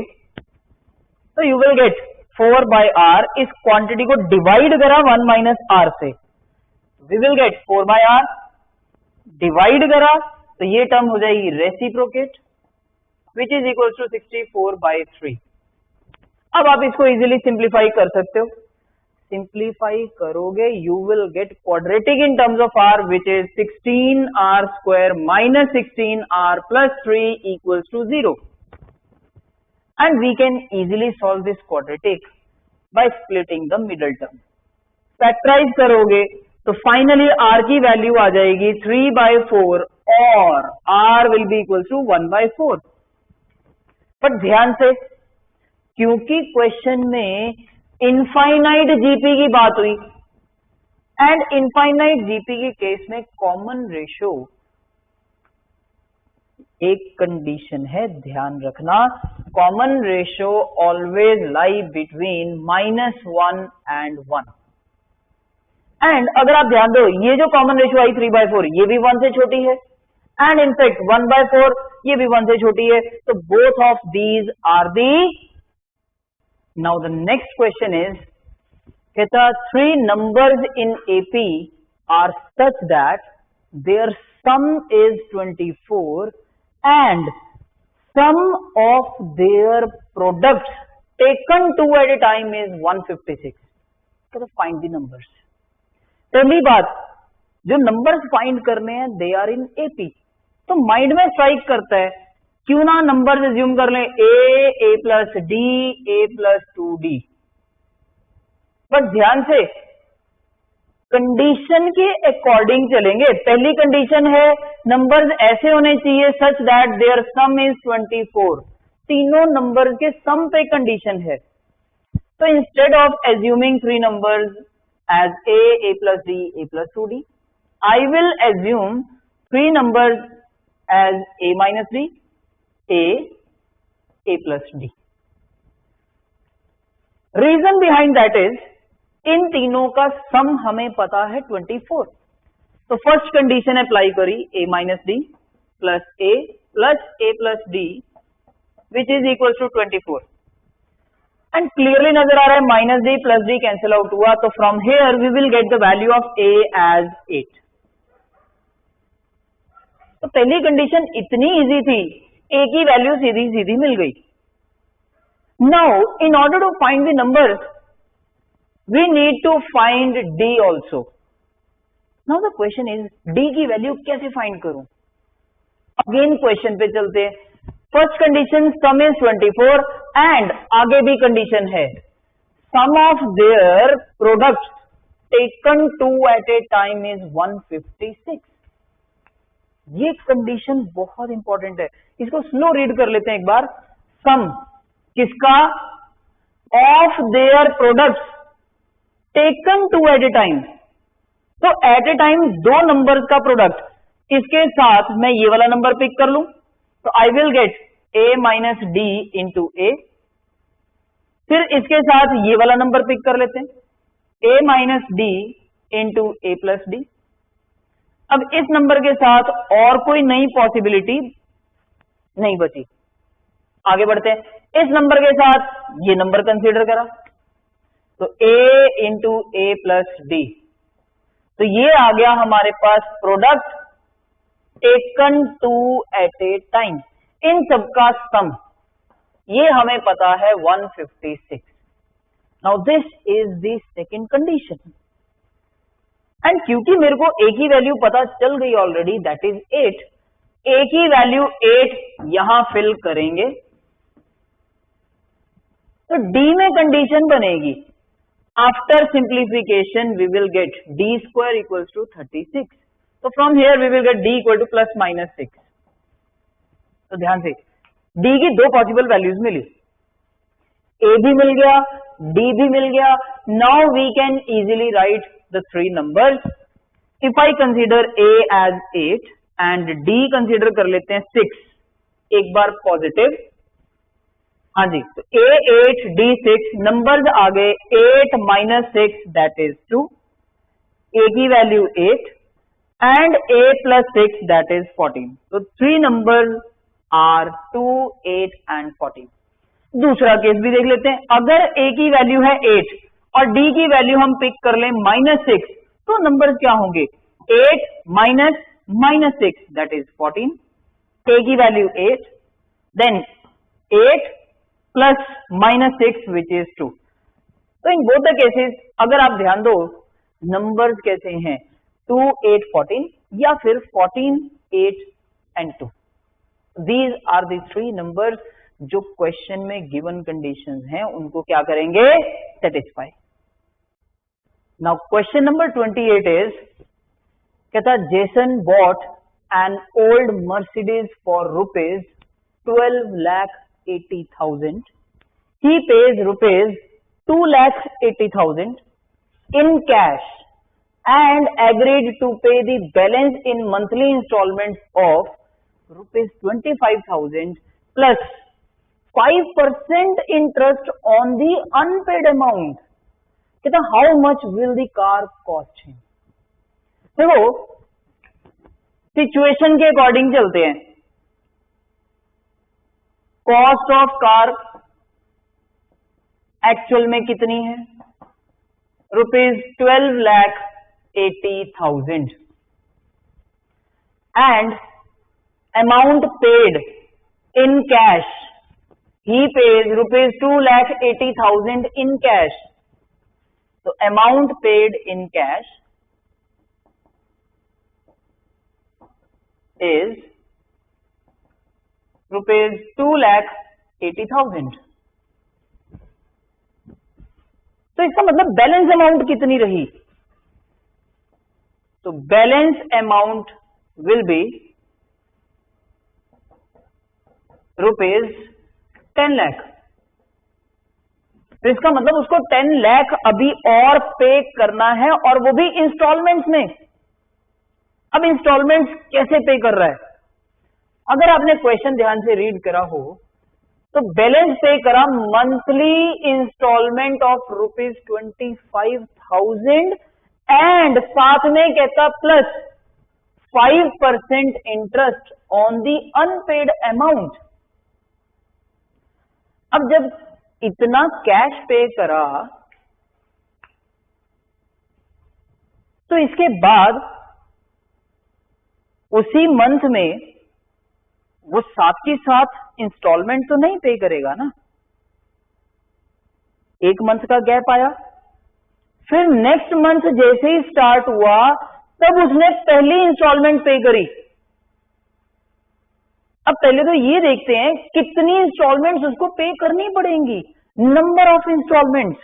तो यू विल गेट 4/r. इस क्वांटिटी को डिवाइड करा 1 माइनस r से, we will get 4/r. Divide करा तो ये टर्म हो जाएगी reciprocate which is equal to 64/3. अब आप इसको इजीली सिंप्लीफाई कर सकते हो. सिंप्लीफाई करोगे you will get quadratic in terms of r which is 16r square minus 16r plus 3 equals to 0. And we can easily solve this quadratic by splitting the middle term. Factorise करोगे तो फाइनली r की वैल्यू आ जाएगी 3/4 और r will be equal to 1/4. But ध्यान से, क्योंकि क्वेश्चन में इनफाइनाइट जीपी की बात हुई एंड इनफाइनाइट जीपी के केस में कॉमन रेशियो एक कंडीशन है, ध्यान रखना, common ratio always lie between -1 and 1. And अगर आप ध्यान दो ये जो कॉमन रेशियो आई 3/4 ये भी 1 से छोटी है एंड इनफैक्ट 1/4 ये भी 1 से छोटी है. तो both of these are the. Now the next question is, कहता 3 numbers in AP are such that their sum is 24 and sum of their products taken two at a time is 156. कहता find the numbers. पहली बात, जो नंबर्स फाइंड करने हैं दे आर इन एपी. तो माइंड में स्ट्राइक करता है क्यों ना नंबर्स एज्यूम कर लें a plus d, a plus 2d. But ध्यान से कंडीशन के अकॉर्डिंग चलेंगे. पहली कंडीशन है नंबर्स ऐसे होने चाहिए such that their sum is 24. तीनों नंबर्स के सम पे कंडीशन है. तो instead of assuming 3 numbers as a plus d, a plus 2d, I will assume 3 numbers as a minus d, a plus d. Reason behind that is, इन तीनों का सम हमें पता है 24. तो फर्स्ट कंडीशन अप्लाई करी a minus d plus a plus d which is equals to 24. And clearly नजर आ रहा है minus D plus D cancel out हुआ. तो from here we will get the value of a as 8. तो पहली कंडीशन इतनी इजी थी, a की वैल्यू सीधी सीधी मिल गई. Now in order to find the numbers we need to find d also. Now the question is D की वैल्यू कैसे फाइंड करूं? अगेन क्वेश्चन पे चलते हैं। First condition sum is 24 and आगे भी कंडीशन है sum of their product taken two at a time is 156। ये कंडीशन बहुत इंपॉर्टेंट है, इसको स्लो रीड कर लेते हैं एक बार। सम किसका? Of their products taken two at a time. तो एट ए टाइम दो नंबर्स का प्रोडक्ट, इसके साथ मैं ये वाला नंबर पिक कर लूं तो I will get a minus D into A. फिर इसके साथ ये वाला नंबर पिक कर लेते हैं a minus D into A plus D. अब इस नंबर के साथ और कोई नई पॉसिबिलिटी नहीं बची, आगे बढ़ते हैं। इस नंबर के साथ ये नंबर कंसीडर करा तो a into A plus D, तो ये आ गया हमारे पास product taken two at a time. इन सबका सम ये हमें पता है 156। Now this is the second condition and क्योंकि मेरे को ए की वैल्यू पता चल गई ऑलरेडी दैट इज 8, ए की वैल्यू 8 यहां फिल करेंगे तो डी में कंडीशन बनेगी after simplification we will get D square equals to 36। तो from here we will get D equal to plus minus 6। तो ध्यान से डी की दो पॉसिबल वैल्यूज मिली, ए भी मिल गया डी भी मिल गया। Now we can easily write the three numbers. If I consider A as 8 and D consider कर लेते हैं 6, एक बार पॉजिटिव, हाँ जी, तो ए 8 डी 6, नंबर्स आ गए 8 माइनस 6 दैट इज 2, ए की value 8 and a plus 6 that is 14। तो थ्री नंबर्स आर 2, 8 and 14। दूसरा केस भी देख लेते हैं। अगर a की वैल्यू है 8 और d की वैल्यू हम पिक कर लें -6, तो नंबर्स क्या होंगे? 8 माइनस -6 that is 14, a की value 8, then 8 plus -6 which is 2। तो इन बोथ द केसेस अगर आप ध्यान दो नंबर्स कैसे हैं 2, 8, 14 या फिर 14, 8 and 2। These are the three numbers जो क्वेश्चन में गिवन कंडीशंस हैं उनको क्या करेंगे? Satisfy. Now question number 28 is, कहता Jason bought an old Mercedes for rupees 12,80,000। He pays rupees 2,80,000 in cash and agreed to pay the balance in monthly installments of rupees 25,000 plus 5% interest on the unpaid amount। कहता how much will the car cost him? देखो सिचुएशन के अकॉर्डिंग चलते हैं। कॉस्ट ऑफ कार एक्चुअल में कितनी है? Rupees 12,80,000 and amount paid in cash, he pays rupees 2,80,000 in cash। So amount paid in cash is rupees 2,80,000। तो इसका मतलब बैलेंस अमाउंट कितनी रही? तो balance amount will be rupees 10 lakh. तो इसका मतलब उसको 10 लाख अभी और पे करना है और वो भी इंस्टॉलमेंट्स में। अब इंस्टॉलमेंट्स कैसे पे कर रहा है? अगर आपने क्वेश्चन ध्यान से रीड करा हो तो बैलेंस पे करा monthly instalment of rupees 25,000 and साथ में कहता plus 5% interest on the unpaid amount. अब जब इतना कैश पे करा तो इसके बाद उसी मंथ में वो साथ के साथ इंस्टॉलमेंट तो नहीं पे करेगा ना। एक मंथ का गैप आया, फिर नेक्स्ट मंथ जैसे ही स्टार्ट हुआ तब उसने पहली इंस्टॉलमेंट पे करी। अब पहले तो ये देखते हैं कितनी इंस्टॉलमेंट्स उसको पे करनी पड़ेंगी, नंबर ऑफ इंस्टॉलमेंट्स।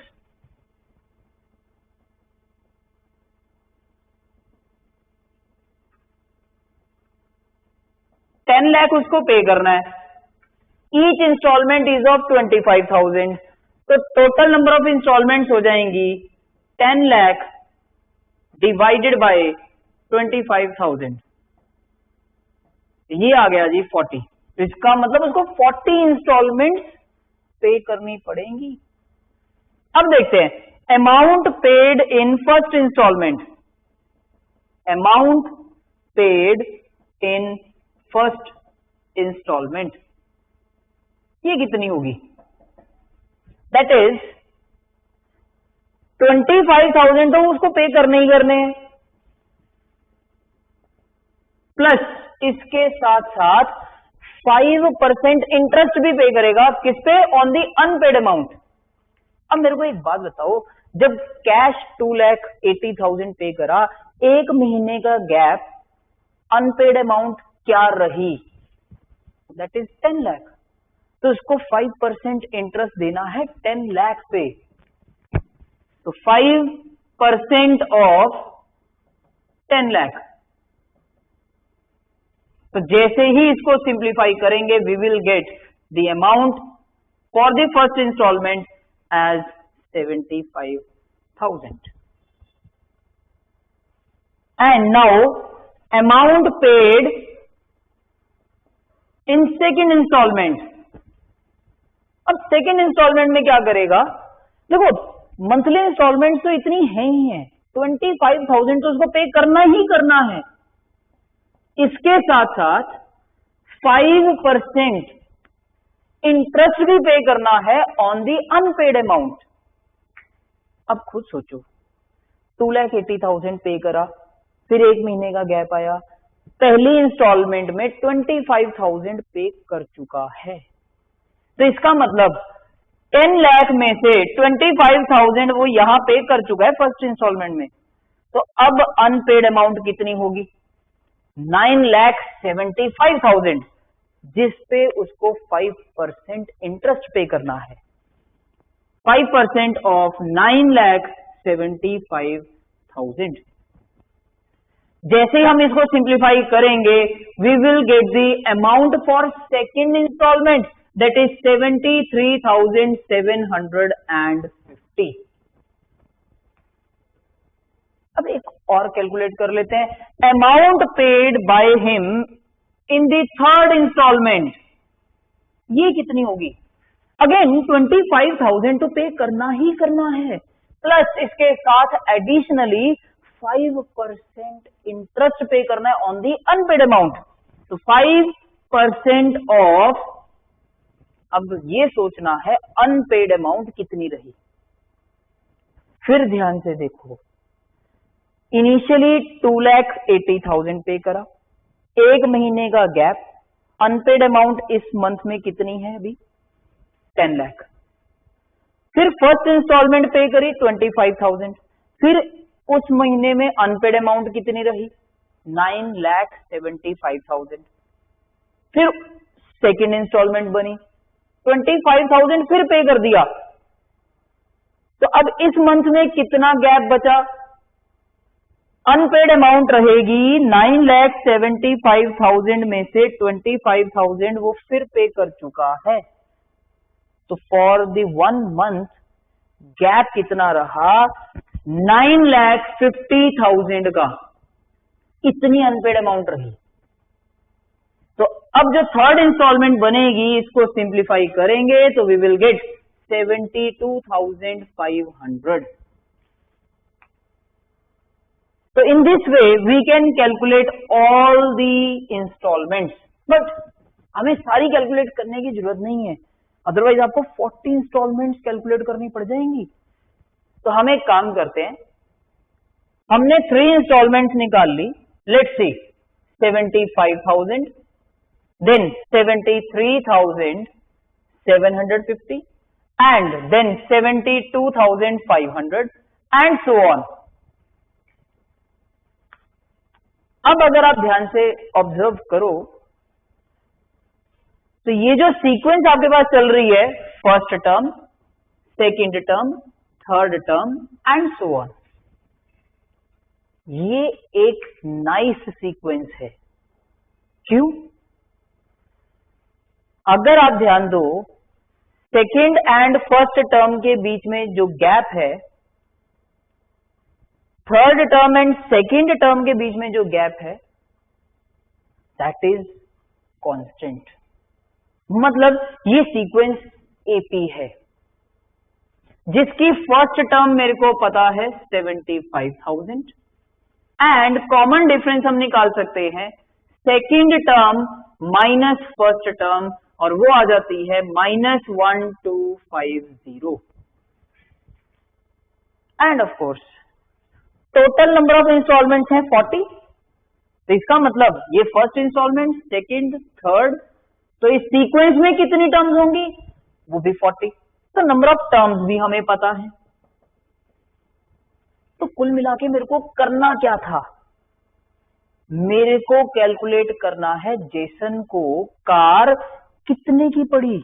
$10 लाख उसको पे करना है, ईच इंस्टॉलमेंट इज ऑफ 25,000, तो टोटल नंबर ऑफ इंस्टॉलमेंट्स हो जाएंगी 10 लाख डिवाइडेड बाय 25,000, ये आ गया जी 40। तो इसका मतलब उसको 40 इंस्टॉलमेंट्स पे करनी पड़ेंगी। अब देखते हैं amount paid in first instalment, amount paid in first instalment ये कितनी होगी, दैट इज 25,000 तो उसको पे करने ही करने हैं, प्लस इसके साथ साथ 5% इंटरेस्ट भी पे करेगा, किस पे, ऑन दी अनपेड अमाउंट। अब मेरे को एक बात बताओ, जब कैश 2,80,000 पे करा, एक महीने का गैप, अनपेड अमाउंट क्या रही, दैट इज 10 लाख, तो उसको 5% इंटरेस्ट देना है 10 लाख पे, तो 5% ऑफ 10 लाख। तो जैसे ही इसको सिंप्लीफाई करेंगे, we will get the amount for the first instalment as 75,000 and now amount paid in second instalment. अब सेकेंड इंस्टॉलमेंट में क्या करेगा, देखो मंथली इंस्टॉलमेंट तो इतनी है ही है, 25,000 तो उसको पे करना ही करना है, इसके साथ साथ 5% इंटरेस्ट भी पे करना है ऑन दी अनपेड अमाउंट। अब खुद सोचो, 2,80,000 पे करा, फिर एक महीने का गैप आया, पहली इंस्टॉलमेंट में 25,000 पे कर चुका है, तो इसका मतलब 10 लाख में से 25,000 वो यहां पे कर चुका है फर्स्ट इंस्टॉलमेंट में, तो अब अनपेड अमाउंट कितनी होगी, 9,75,000, जिस पे उसको 5% इंटरेस्ट पे करना है। 5% ऑफ 9,75,000। जैसे ही हम इसको सिंप्लीफाई करेंगे, we will get the amount for second instalment, that is 73,750। अब एक और कैलकुलेट कर लेते हैं, amount paid by him in the third instalment, ये कितनी होगी, अगेन 25,000 तो पे करना ही करना है, प्लस इसके साथ एडिशनली 5% इंटरेस्ट पे करना है ऑन दी अनपेड अमाउंट, तो 5% ऑफ, अब ये सोचना है अनपेड अमाउंट कितनी रही। फिर ध्यान से देखो, इनिशियली 2,80,000 पे करा, एक महीने का गैप, अनपेड अमाउंट इस मंथ में कितनी है अभी, 10 लाख। फिर फर्स्ट इंस्टॉलमेंट पे करी 25,000, फिर उस महीने में अनपेड अमाउंट कितनी रही, 9,75,000। फिर सेकेंड इंस्टॉलमेंट बनी, 25,000 फिर पे कर दिया, तो अब इस मंथ में कितना गैप बचा, अनपेड अमाउंट रहेगी 9,75,000 में से 25,000 वो फिर पे कर चुका है, तो फॉर द 1 मंथ गैप कितना रहा, 9,50,000 का, इतनी अनपेड अमाउंट रही। तो अब जो थर्ड इंस्टॉलमेंट बनेगी, इसको सिंप्लीफाई करेंगे तो we will get 72,500। So in this way we can calculate all the installments, but हमें सारी कैलकुलेट करने की जरूरत नहीं है, अदरवाइज आपको 40 इंस्टॉलमेंट्स कैलकुलेट करनी पड़ जाएंगी। तो हम एक काम करते हैं, हमने 3 इंस्टॉलमेंट्स निकाल ली, let's see 75,000, then 73,750 and then 72,500 and so on। अब अगर आप ध्यान से ऑब्जर्व करो तो ये जो सीक्वेंस आपके पास चल रही है, first term, second term, third term and so on, ये एक नाइस सीक्वेंस है। क्यों? अगर आप ध्यान दो, सेकेंड एंड फर्स्ट टर्म के बीच में जो गैप है, third term and second term के बीच में जो गैप है, दैट इज कांस्टेंट। मतलब ये सीक्वेंस एपी है, जिसकी फर्स्ट टर्म मेरे को पता है 75,000 एंड कॉमन डिफरेंस हम निकाल सकते हैं second term minus first term, और वो आ जाती है -1250 and of course total number of instalments हैं 40। तो इसका मतलब ये फर्स्ट इंस्टॉलमेंट, सेकेंड, थर्ड, तो इस सीक्वेंस में कितनी टर्म्स होंगी? वो भी 40। तो नंबर ऑफ टर्म्स भी हमें पता है। तो कुल मिला के मेरे को करना क्या था? मेरे को कैलकुलेट करना है जेसन को कार कितने की पड़ी।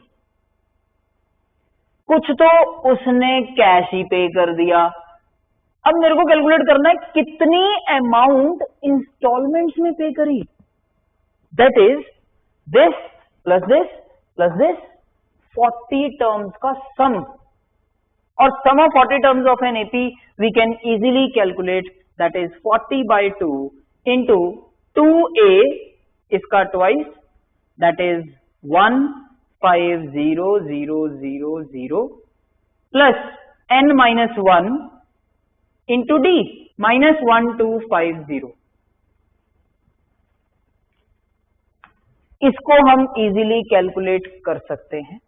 कुछ तो उसने कैश ही पे कर दिया, अब मेरे को कैलकुलेट करना है कितनी अमाउंट इंस्टॉलमेंट्स में पे करी। That is this plus this plus this, 40 terms का सम, और sum of 40 terms of an AP we can easily calculate, that is 40/2 into 2a इसका twice, that is 150,000 plus n-1 into d -1250। इसको हम इजीली कैलकुलेट कर सकते हैं।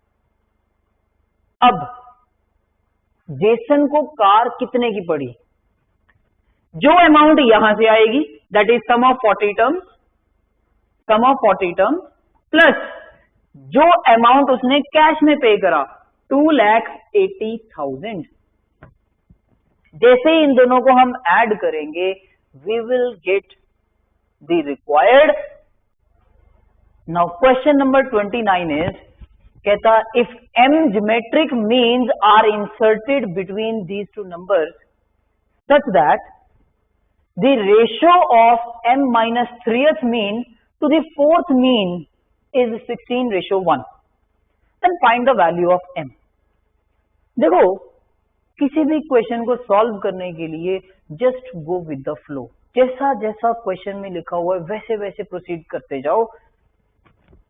अब जेसन को कार कितने की पड़ी? जो अमाउंट यहां से आएगी that is sum of 40 terms, sum of 40 terms plus जो अमाउंट उसने कैश में पे करा 2,80,000। जैसे इन दोनों को हम ऐड करेंगे we will get the required. Now question number 29 is, कहता if m geometric means are inserted between these two numbers such that the ratio of m minus 3th mean to the 4th mean is 16:1, then find the value of m। देखो किसी भी क्वेश्चन को सॉल्व करने के लिए just go with the flow, जैसा जैसा क्वेश्चन में लिखा हुआ है वैसे वैसे प्रोसीड करते जाओ।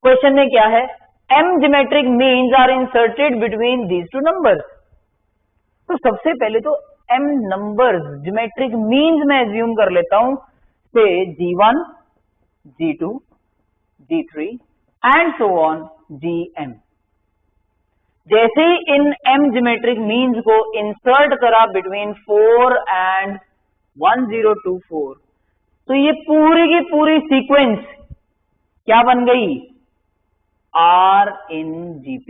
क्वेश्चन में क्या है? m geometric means are inserted between these two numbers। तो सबसे पहले तो m नंबर्स ज्योमेट्रिक मीन्स मैं एज्यूम कर लेता हूं, से g1, g2, g3 and so on gm। जैसे ही इन m ज्योमेट्रिक मीन्स को इंसर्ट करा बिटवीन 4 एंड 1024, तो ये पूरी की पूरी सीक्वेंस क्या बन गई? R in GP।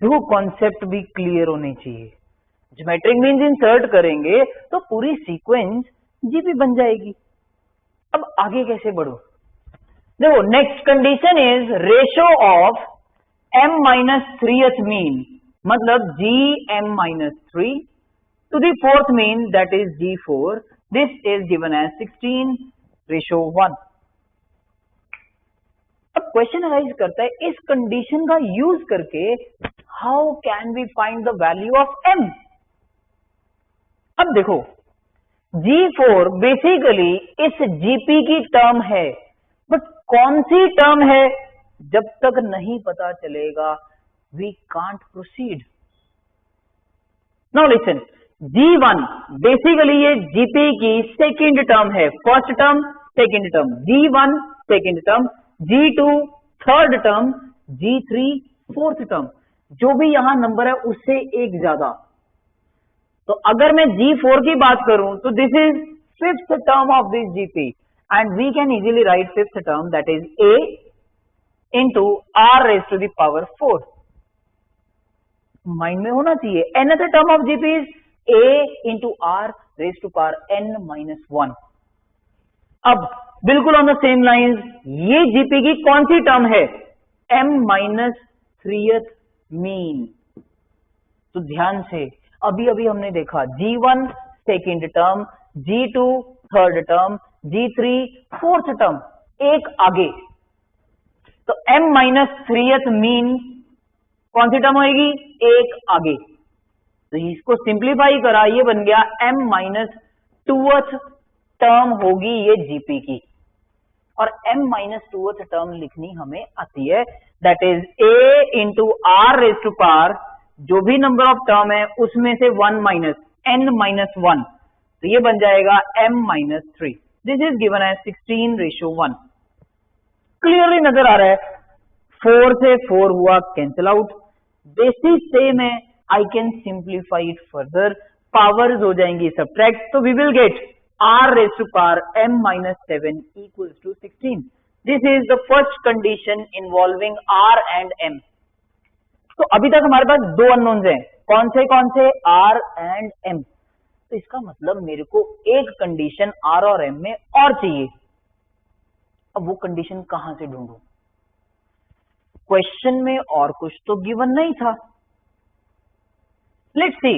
देखो कॉन्सेप्ट भी क्लियर होने चाहिए। ज्योमेट्रिक मीन्स इंसर्ट करेंगे तो पूरी सीक्वेंस जीपी बन जाएगी। अब आगे कैसे बढ़ो? देखो next condition is ratio of m minus 3th mean, मतलब gm-3 to the 4th mean, that is g4। this is given as 16:1। अब क्वेश्चन अराइज करता है इस कंडीशन का यूज करके how can we find the value of m। अब देखो g4 बेसिकली इस gp की टर्म है, बट कौन सी टर्म है? जब तक नहीं पता चलेगा we can't proceed. Now listen, g1 basically ये gp की सेकेंड टर्म है, first term second term, g1 second term, g2 third term, g3 fourth term. जो भी यहां नंबर है उससे एक ज्यादा। तो अगर मैं g4 की बात करूं तो this is fifth term of this gp and we can easily write fifth term, that is a into r raised to the power 4। Mind में होना चाहिए। another term of gp is a into r raise to power n-1। अब बिल्कुल ऑन द सेम लाइंस, ये जीपी की कौन सी टर्म है? m-3th mean. तो ध्यान से, अभी अभी हमने देखा G1 second term, G2 third term, G3 fourth term, एक आगे। तो m-3th मीन कौन सी टर्म होगी? एक आगे। तो इसको सिंप्लीफाई करा, ये बन गया m-2th टर्म होगी ये जीपी की, और m-2th टर्म लिखनी हमें आती है, that is a into R raise to power, जो भी नंबर ऑफ टर्म है उसमें से 1 माइनस n-1, तो ये बन जाएगा m-3। This is given as 16:1। Clearly नजर आ रहा है, 4 से 4 हुआ कैंसिल आउट, बेसिस सेम है, I can simplify it further, powers हो जाएंगी सब्ट्रैक्ट, तो we will get r raised to power m-7 equals to 16. This is the first condition involving r and m. तो अभी तक हमारे पास दो अननोन्स हैं, कौन से r and m। तो इसका मतलब मेरे को एक कंडीशन r और m में और चाहिए। अब वो कंडीशन कहां से ढूंढूं? क्वेश्चन में और कुछ तो गिवन नहीं था। लेट्स सी,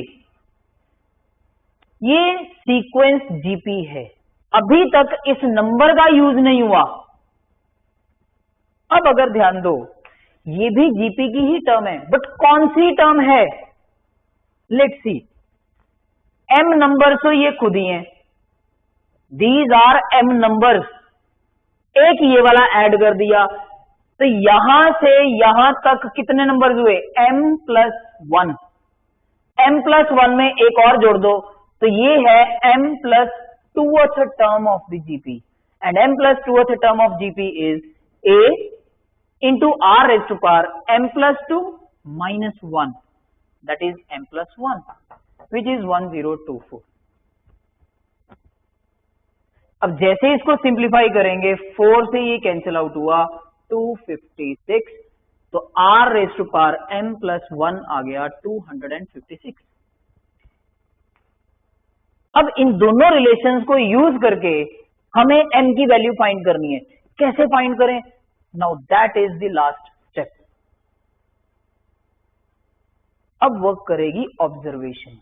ये सीक्वेंस जीपी है, अभी तक इस नंबर का यूज नहीं हुआ। अब अगर ध्यान दो, ये भी जीपी की ही टर्म है, बट कौन सी टर्म है? लेट्स सी, एम नंबर्स तो ये खुद ही हैं, दीज आर एम नंबर्स, एक ये वाला ऐड कर दिया, तो यहां से यहां तक कितने नंबर्स हुए? m+1। m+1 में एक और जोड़ दो, तो ये है m+2th term of the GP, and m+2th term of GP is a into r raised to power m+2 minus 1, that is m+1, which is 1024। अब जैसे इसको सिंप्लीफाई करेंगे, 4 से ये कैंसिल आउट हुआ, 256, तो r raised to power m+1 आ गया 256। अब इन दोनों रिलेशंस को यूज करके हमें m की वैल्यू फाइंड करनी है। कैसे फाइंड करें? Now that is the last step. अब वर्क करेगी ऑब्जर्वेशन।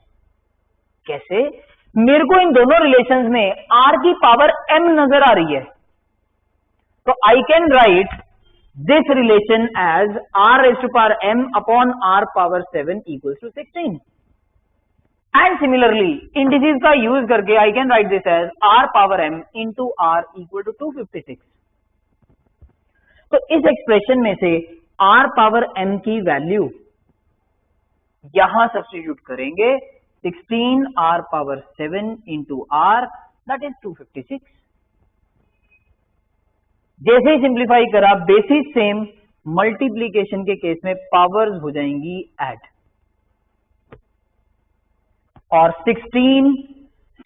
कैसे? मेरे को इन दोनों रिलेशंस में r की पावर m नजर आ रही है, तो I can write this relation as r raised to power m upon r power 7 equals to 16। And similarly indices का यूज करके I can write this as r power m into r equal to 256। तो इस एक्सप्रेशन में से r पावर m की वैल्यू यहां सब्स्टिट्यूट करेंगे, 16 r power 7 into r, that is 256। जैसे ही सिंप्लीफाई करा, बेसिस सेम, मल्टीप्लीकेशन के केस में पावर्स हो जाएंगी ऐड, और 16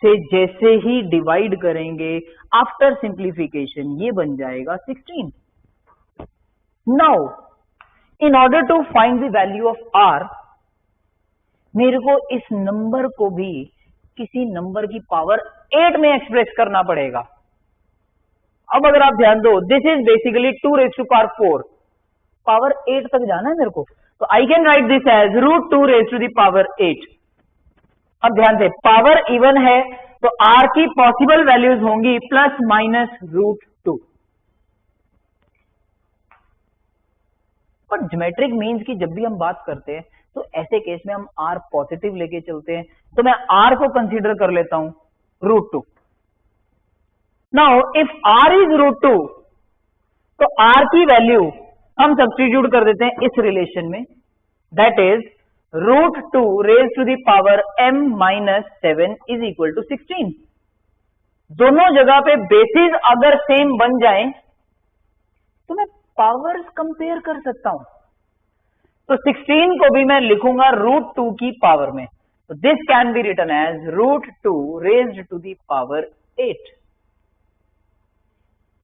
से जैसे ही डिवाइड करेंगे आफ्टर सिंप्लीफिकेशन, ये बन जाएगा 16। Now in order to find the value of r, मेरे को इस नंबर को भी किसी नंबर की पावर 8 में एक्सप्रेस करना पड़ेगा। अब अगर आप ध्यान दो, this is basically 2 raised to power 4, power 8 तक जाना है मेरे को, तो I can write this as √2 raised to the power 8। अब ध्यान से, पावर इवन है तो r की पॉसिबल वैल्यूज होंगी प्लस माइनस √2। पर ज्योमेट्रिक मीन्स की जब भी हम बात करते हैं तो ऐसे केस में हम r पॉजिटिव लेके चलते हैं, तो मैं r को कंसीडर कर लेता हूं √2। नाउ इफ r इज √2, तो r की वैल्यू हम सब्स्टिट्यूट कर देते हैं इस रिलेशन में, that is √2 raised to the power m-7 is equal to 16। दोनों जगह पे बेसिस अगर सेम बन जाए तो मैं पावर्स कंपेयर कर सकता हूं। तो 16 को भी मैं लिखूंगा √2 की पावर में, तो this can be written as √2 raised to the power 8।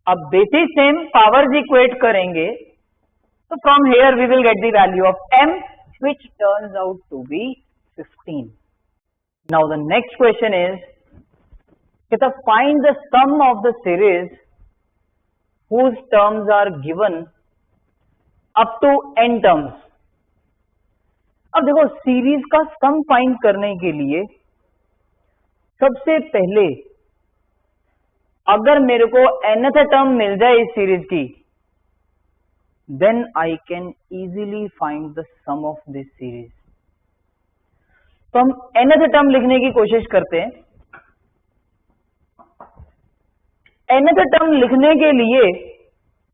अब बेसिस सेम, पावर्स इक्वेट करेंगे, तो from here we will get the value of m, which turns out to be 15। Now the next question is, कहता find the sum of the series whose terms are given up to n terms। अब देखो सीरीज का सम फाइंड करने के लिए सबसे पहले अगर मेरे को nth टर्म मिल जाए इस सीरीज की, then I can easily find the sum of this series. तो हम nth टर्म लिखने की कोशिश करते हैं। nth टर्म लिखने के लिए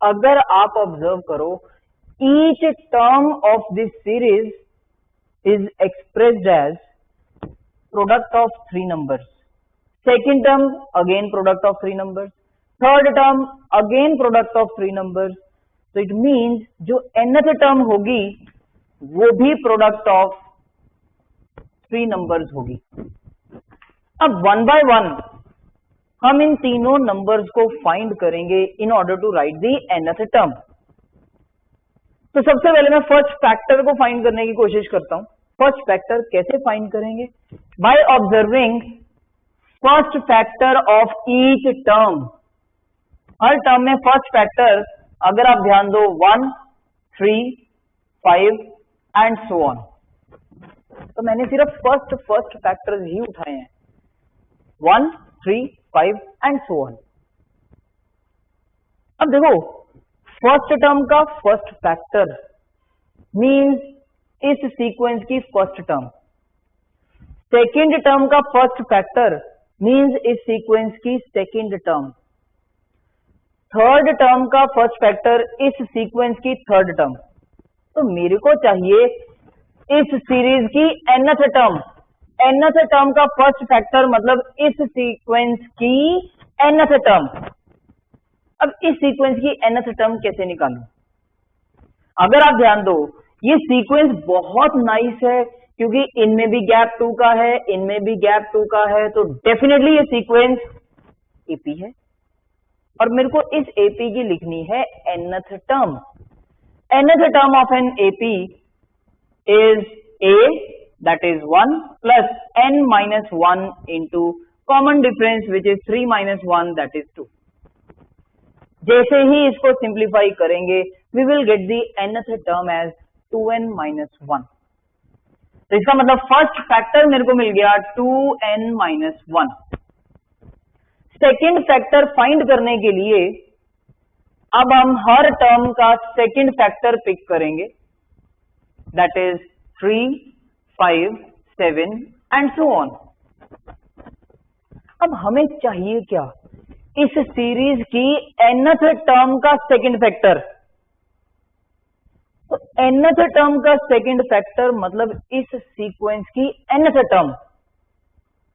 अगर आप ऑब्जर्व करो, each term of this series is expressed as product of 3 numbers। Second term again product of 3 numbers, third term again product of 3 numbers। तो इट मीन्स जो nth टर्म होगी वो भी प्रोडक्ट ऑफ 3 numbers होगी। अब वन बाय वन हम इन तीनों नंबर्स को फाइंड करेंगे in order to write the nth term. तो सबसे पहले मैं फर्स्ट फैक्टर को फाइंड करने की कोशिश करता हूं। फर्स्ट फैक्टर कैसे फाइंड करेंगे? By observing first factor of each term. Her term में फर्स्ट फैक्टर अगर आप ध्यान दो 1, 3, 5 एंड सो ऑन। तो मैंने सिर्फ फर्स्ट फैक्टर्स ही उठाए हैं, 1, 3, 5 एंड सो ऑन। अब देखो फर्स्ट टर्म का फर्स्ट फैक्टर मींस इस सीक्वेंस की फर्स्ट टर्म, सेकेंड टर्म का फर्स्ट फैक्टर मींस इस सीक्वेंस की सेकेंड टर्म, थर्ड टर्म का फर्स्ट फैक्टर इस सीक्वेंस की थर्ड टर्म। तो मेरे को चाहिए इस सीरीज की nth टर्म। nth टर्म का फर्स्ट फैक्टर मतलब इस सीक्वेंस की nth टर्म। अब इस सीक्वेंस की nth टर्म कैसे निकालूं? अगर आप ध्यान दो ये सीक्वेंस बहुत नाइस है क्योंकि इनमें भी गैप 2 का है, इनमें भी गैप 2 का है, तो डेफिनेटली ये सीक्वेंस एपी है और मेरे को इस एपी की लिखनी है nth term. nth term of an AP is a, that is 1 plus n minus 1 into common difference which is 3 minus 1 that is 2। जैसे ही इसको सिंप्लीफाई करेंगे we will get the nth term as 2n minus 1। तो इसका मतलब फर्स्ट फैक्टर मेरे को मिल गया 2n minus 1। Second factor find करने के लिए अब हम हर टर्म का सेकेंड फैक्टर पिक करेंगे, that is 3, 5, 7 and so on. अब हमें चाहिए क्या? इस सीरीज की nth टर्म का सेकेंड फैक्टर। तो nth टर्म का सेकेंड फैक्टर मतलब इस सीक्वेंस की nth टर्म।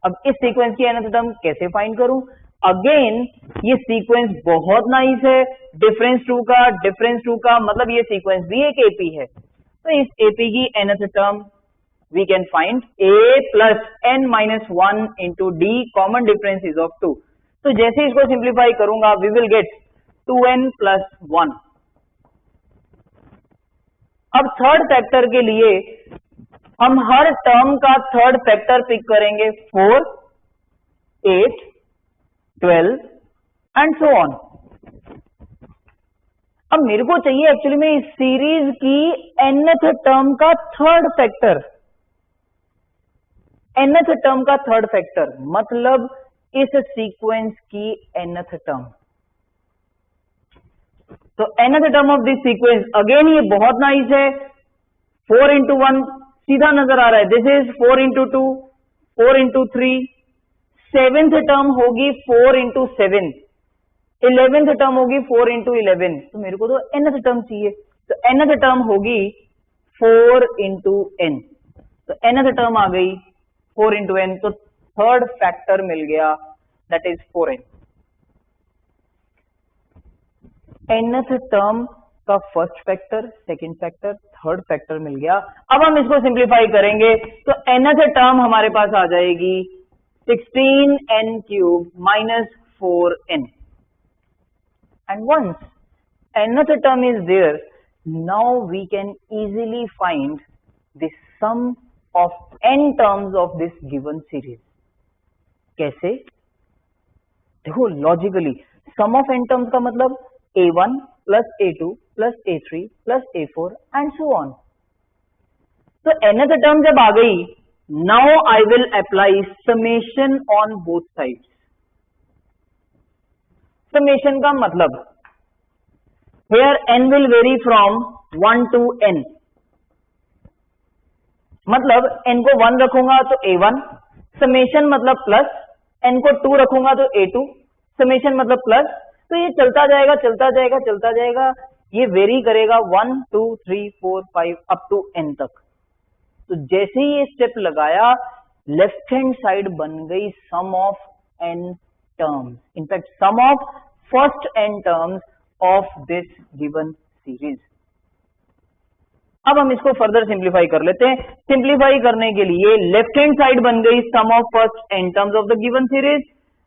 अब इस सीक्वेंस की nth टर्म कैसे फाइंड करूं? अगेन ये सीक्वेंस बहुत नाइस है, डिफरेंस 2 का मतलब ये सीक्वेंस भी एक एपी है। तो इस एपी की nth term we can find a plus n minus 1 into d, common difference is of 2। तो जैसे इसको सिंप्लीफाई करूंगा we will get 2n plus 1। अब थर्ड फैक्टर के लिए हम हर टर्म का थर्ड फैक्टर पिक करेंगे, 4, 8, 12 एंड सो ऑन। अब मेरे को चाहिए एक्चुअली में इस सीरीज की nth टर्म का थर्ड फैक्टर। nth टर्म का थर्ड फैक्टर मतलब इस सीक्वेंस की nth टर्म। तो nth term of this sequence again ये बहुत नाइस है, 4 into 1 सीधा नजर आ रहा है, this is 4 into 2, 4 into 3, seventh term होगी 4 into 7, 11th टर्म होगी 4 into 11। तो मेरे को तो nth टर्म चाहिए, तो nth टर्म होगी 4 into n। तो nth टर्म आ गई 4 into n, तो थर्ड फैक्टर मिल गया that is 4n। nth term का first factor, second factor, third factor मिल गया। अब हम इसको सिंप्लीफाई करेंगे तो nth टर्म हमारे पास आ जाएगी 16n cube minus 4n। And once nth term is there, now we can easily find the sum of n terms of this given series। कैसे? देखो logically sum of n terms का मतलब a1 plus a2 plus a3 plus a4 and so on. तो nth टर्म जब आ गई, now I will apply summation on both sides. Summation का मतलब here n will vary from 1 to n, मतलब n को 1 रखूंगा तो a1 समेशन मतलब प्लस, n को 2 रखूंगा तो a2 समेशन मतलब प्लस। तो ये चलता जाएगा चलता जाएगा चलता जाएगा, ये वेरी करेगा 1 2 3 4 5 अप टू n तक। तो जैसे ही ये स्टेप लगाया, लेफ्ट हैंड साइड बन गई sum of n terms, in fact sum of first n terms of this given series. अब हम इसको फर्दर सिंप्लीफाई कर लेते हैं। सिंप्लीफाई करने के लिए लेफ्ट हैंड साइड बन गई sum of first n terms of the given series,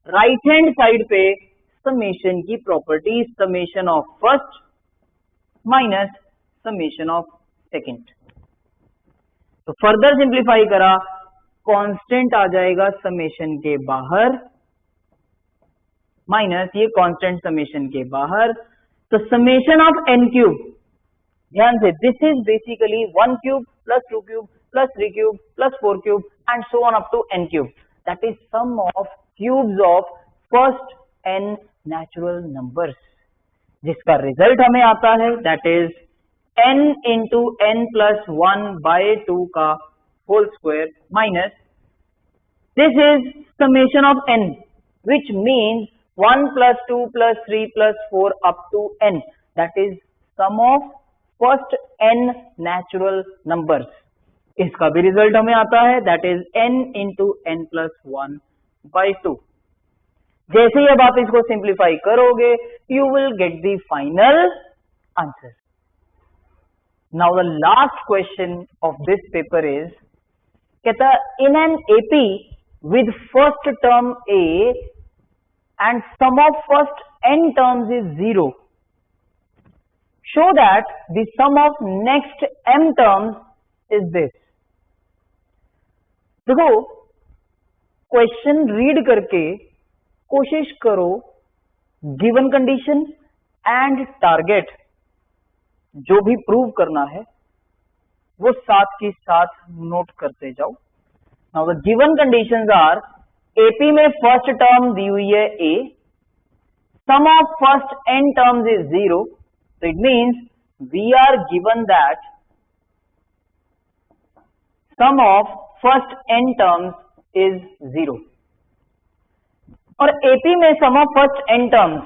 right hand side पे समेशन की property summation of first minus summation of second. तो फर्दर सिंप्लीफाई करा, कांस्टेंट आ जाएगा समेशन के बाहर माइनस ये कांस्टेंट समेशन के बाहर। तो समेशन ऑफ n क्यूब, ध्यान से this is basically 1 cube plus 2 cube plus 3 cube plus 4 cube and so on up to n cube, that is sum of cubes of first n natural numbers, जिसका रिजल्ट हमें आता है that is n into n plus 1 by 2 का whole square minus this is summation of n which means 1 plus 2 plus 3 plus 4 up to n, that is sum of first n natural numbers। इसका भी रिजल्ट हमें आता है that is n into n plus 1 by 2। जैसे ही अब आप इसको सिंप्लीफाई करोगे, you will get the final answer। Now the last question of this paper is, कहता in an AP with first term A and sum of first n terms is 0, show that the sum of next m terms is this। देखो क्वेश्चन रीड करके कोशिश करो गिवन कंडीशन एंड टारगेट जो भी प्रूव करना है वो साथ की साथ नोट करते जाओ। Now the given conditions are, AP में फर्स्ट टर्म दी हुई है a, sum of first n terms is 0, so it means we are given that sum of first n terms is 0। और AP में sum of first n terms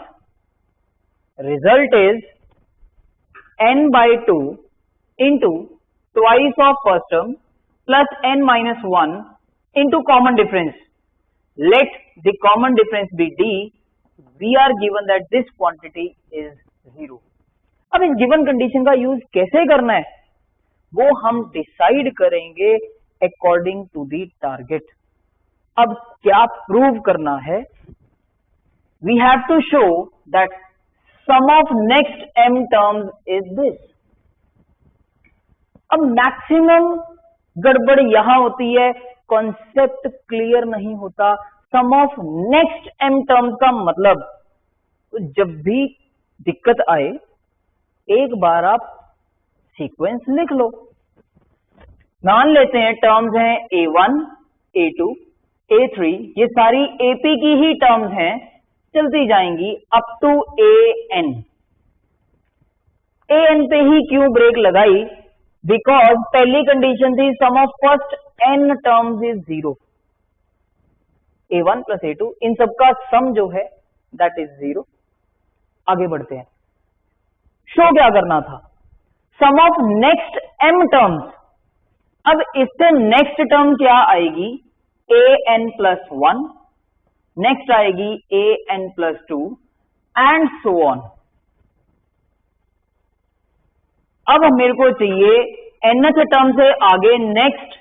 result is n by 2 into twice of first term plus n minus 1 into common difference, let the common difference be d, we are given that this quantity is 0। अब इस गिवन कंडीशन का यूज कैसे करना है वो हम डिसाइड करेंगे अकॉर्डिंग टू दी टारगेट। अब क्या प्रूव करना है, we have to show that sum of next m terms is this. अब मैक्सिमम गड़बड़ यहां होती है, कॉन्सेप्ट क्लियर नहीं होता। Sum of next m terms का मतलब, तो जब भी दिक्कत आए एक बार आप सीक्वेंस लिख लो। मान लेते हैं टर्म्स हैं a1 a2 a3, ये सारी AP की ही टर्म्स हैं, चलती जाएंगी अप टू an। an पे ही क्यों ब्रेक लगाई, बिकॉज पहली कंडीशन थी sum of first n terms is 0, a1 plus a2 इन सबका सम जो है दैट इज 0। आगे बढ़ते हैं, शो क्या करना था, sum of next m terms. अब इससे नेक्स्ट टर्म क्या आएगी, an प्लस 1, नेक्स्ट आएगी an plus 2 and so on. अब मेरे को चाहिए nth टर्म से आगे नेक्स्ट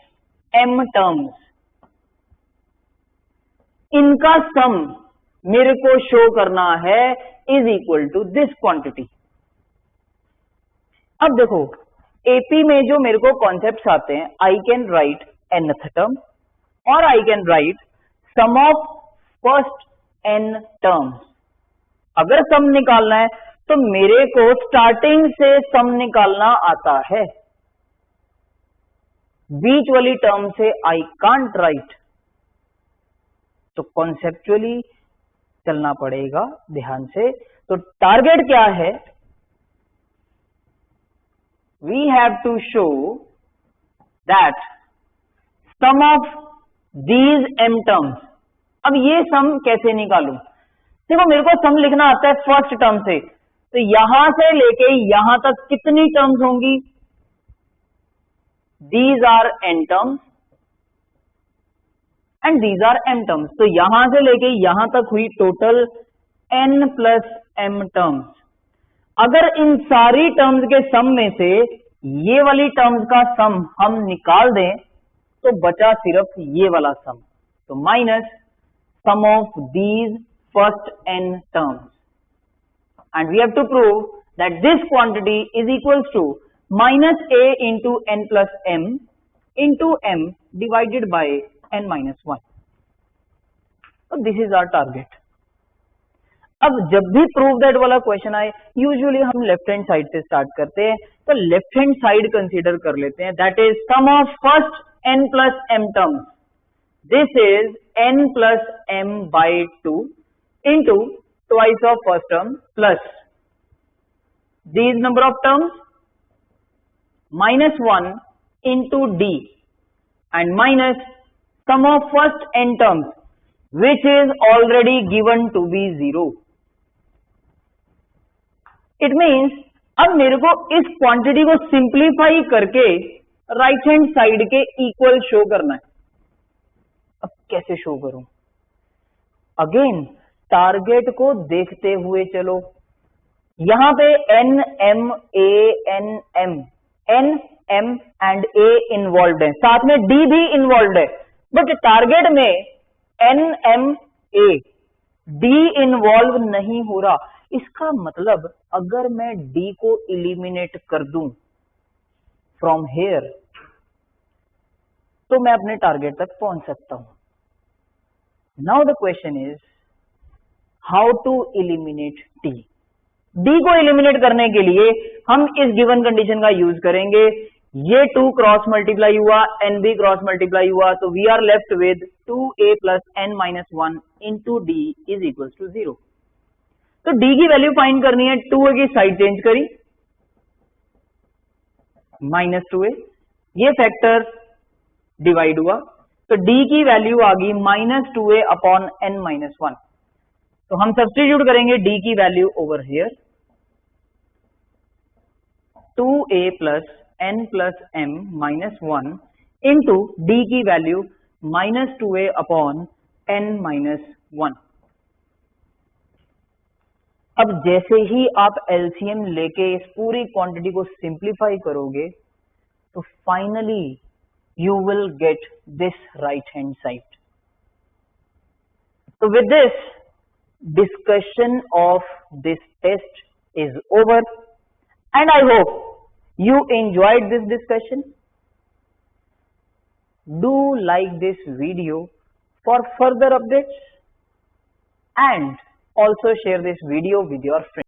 m टर्म्स, इनका सम मेरे को शो करना है is equal to this quantity. अब देखो एपी में जो मेरे को कॉन्सेप्ट्स आते हैं, I can write nth term और I can write sum of first n terms. अगर सम निकालना है तो मेरे को स्टार्टिंग से सम निकालना आता है, बीच वाली टर्म से आई कांट राइट, तो कॉन्सेप्चुअली चलना पड़ेगा ध्यान से। तो टारगेट क्या है, we have to show that sum of these m terms. अब ये सम कैसे निकालूं, देखो मेरे को सम लिखना आता है फर्स्ट टर्म से, तो यहां से लेके यहां तक कितनी टर्म्स होंगी, these are n terms and these are m terms. तो यहां से लेके यहां तक हुई total n plus m terms. अगर इन सारी टर्म्स के सम में से ये वाली टर्म्स का सम हम निकाल दें तो बचा सिर्फ ये वाला सम, तो minus sum of these first n terms, and we have to prove that this quantity is equals to minus a into n plus m into m divided by n minus 1। तो दिस इज आवर टारगेट। अब जब भी प्रूव दैट वाला क्वेश्चन आए, यूजुअली हम लेफ्ट हैंड साइड से स्टार्ट करते हैं, तो लेफ्ट हैंड साइड कंसीडर कर लेते हैं, that is sum of first n plus m terms, this is n plus m by 2 into twice of first term plus these number of terms minus 1 into d and minus sum of first n terms which is already given to be 0. It means अब मेरे को इस क्वांटिटी को सिंप्लीफाई करके राइट हैंड साइड के इक्वल शो करना है। अब कैसे शो करूं, अगेन टारगेट को देखते हुए चलो। यहां पे n m a n m n m and a involve है, साथ में d भी इन्वॉल्व है, बट टारगेट में n m a d involve नहीं हो रहा। इसका मतलब अगर मैं d को इलिमिनेट कर दूं फ्रॉम हेयर तो मैं अपने टारगेट तक पहुंच सकता हूं। Now the question is how to eliminate d। d को इलिमिनेट करने के लिए हम इस गिवन कंडीशन का यूज करेंगे, ये 2 क्रॉस मल्टीप्लाई हुआ, n भी क्रॉस मल्टीप्लाई हुआ, तो we are left with 2a plus n minus 1 into D is equal to 0। तो d की वैल्यू फाइंड करनी है, 2a की साइड चेंज करी, माइनस 2a, ये फैक्टर डिवाइड हुआ, तो d की वैल्यू आ गई minus 2a upon n minus 1। तो हम सब्स्टिट्यूट करेंगे d की value over here, 2a plus n plus m minus 1 into D की value minus 2a upon n minus 1। अब जैसे ही आप एलसीएम लेके इस पूरी क्वांटिटी को सिंप्लीफाई करोगे तो finally you will get this right hand side. तो with this discussion of this test is over and I hope you enjoyed this discussion. Do like this video for further updates and also share this video with your friends.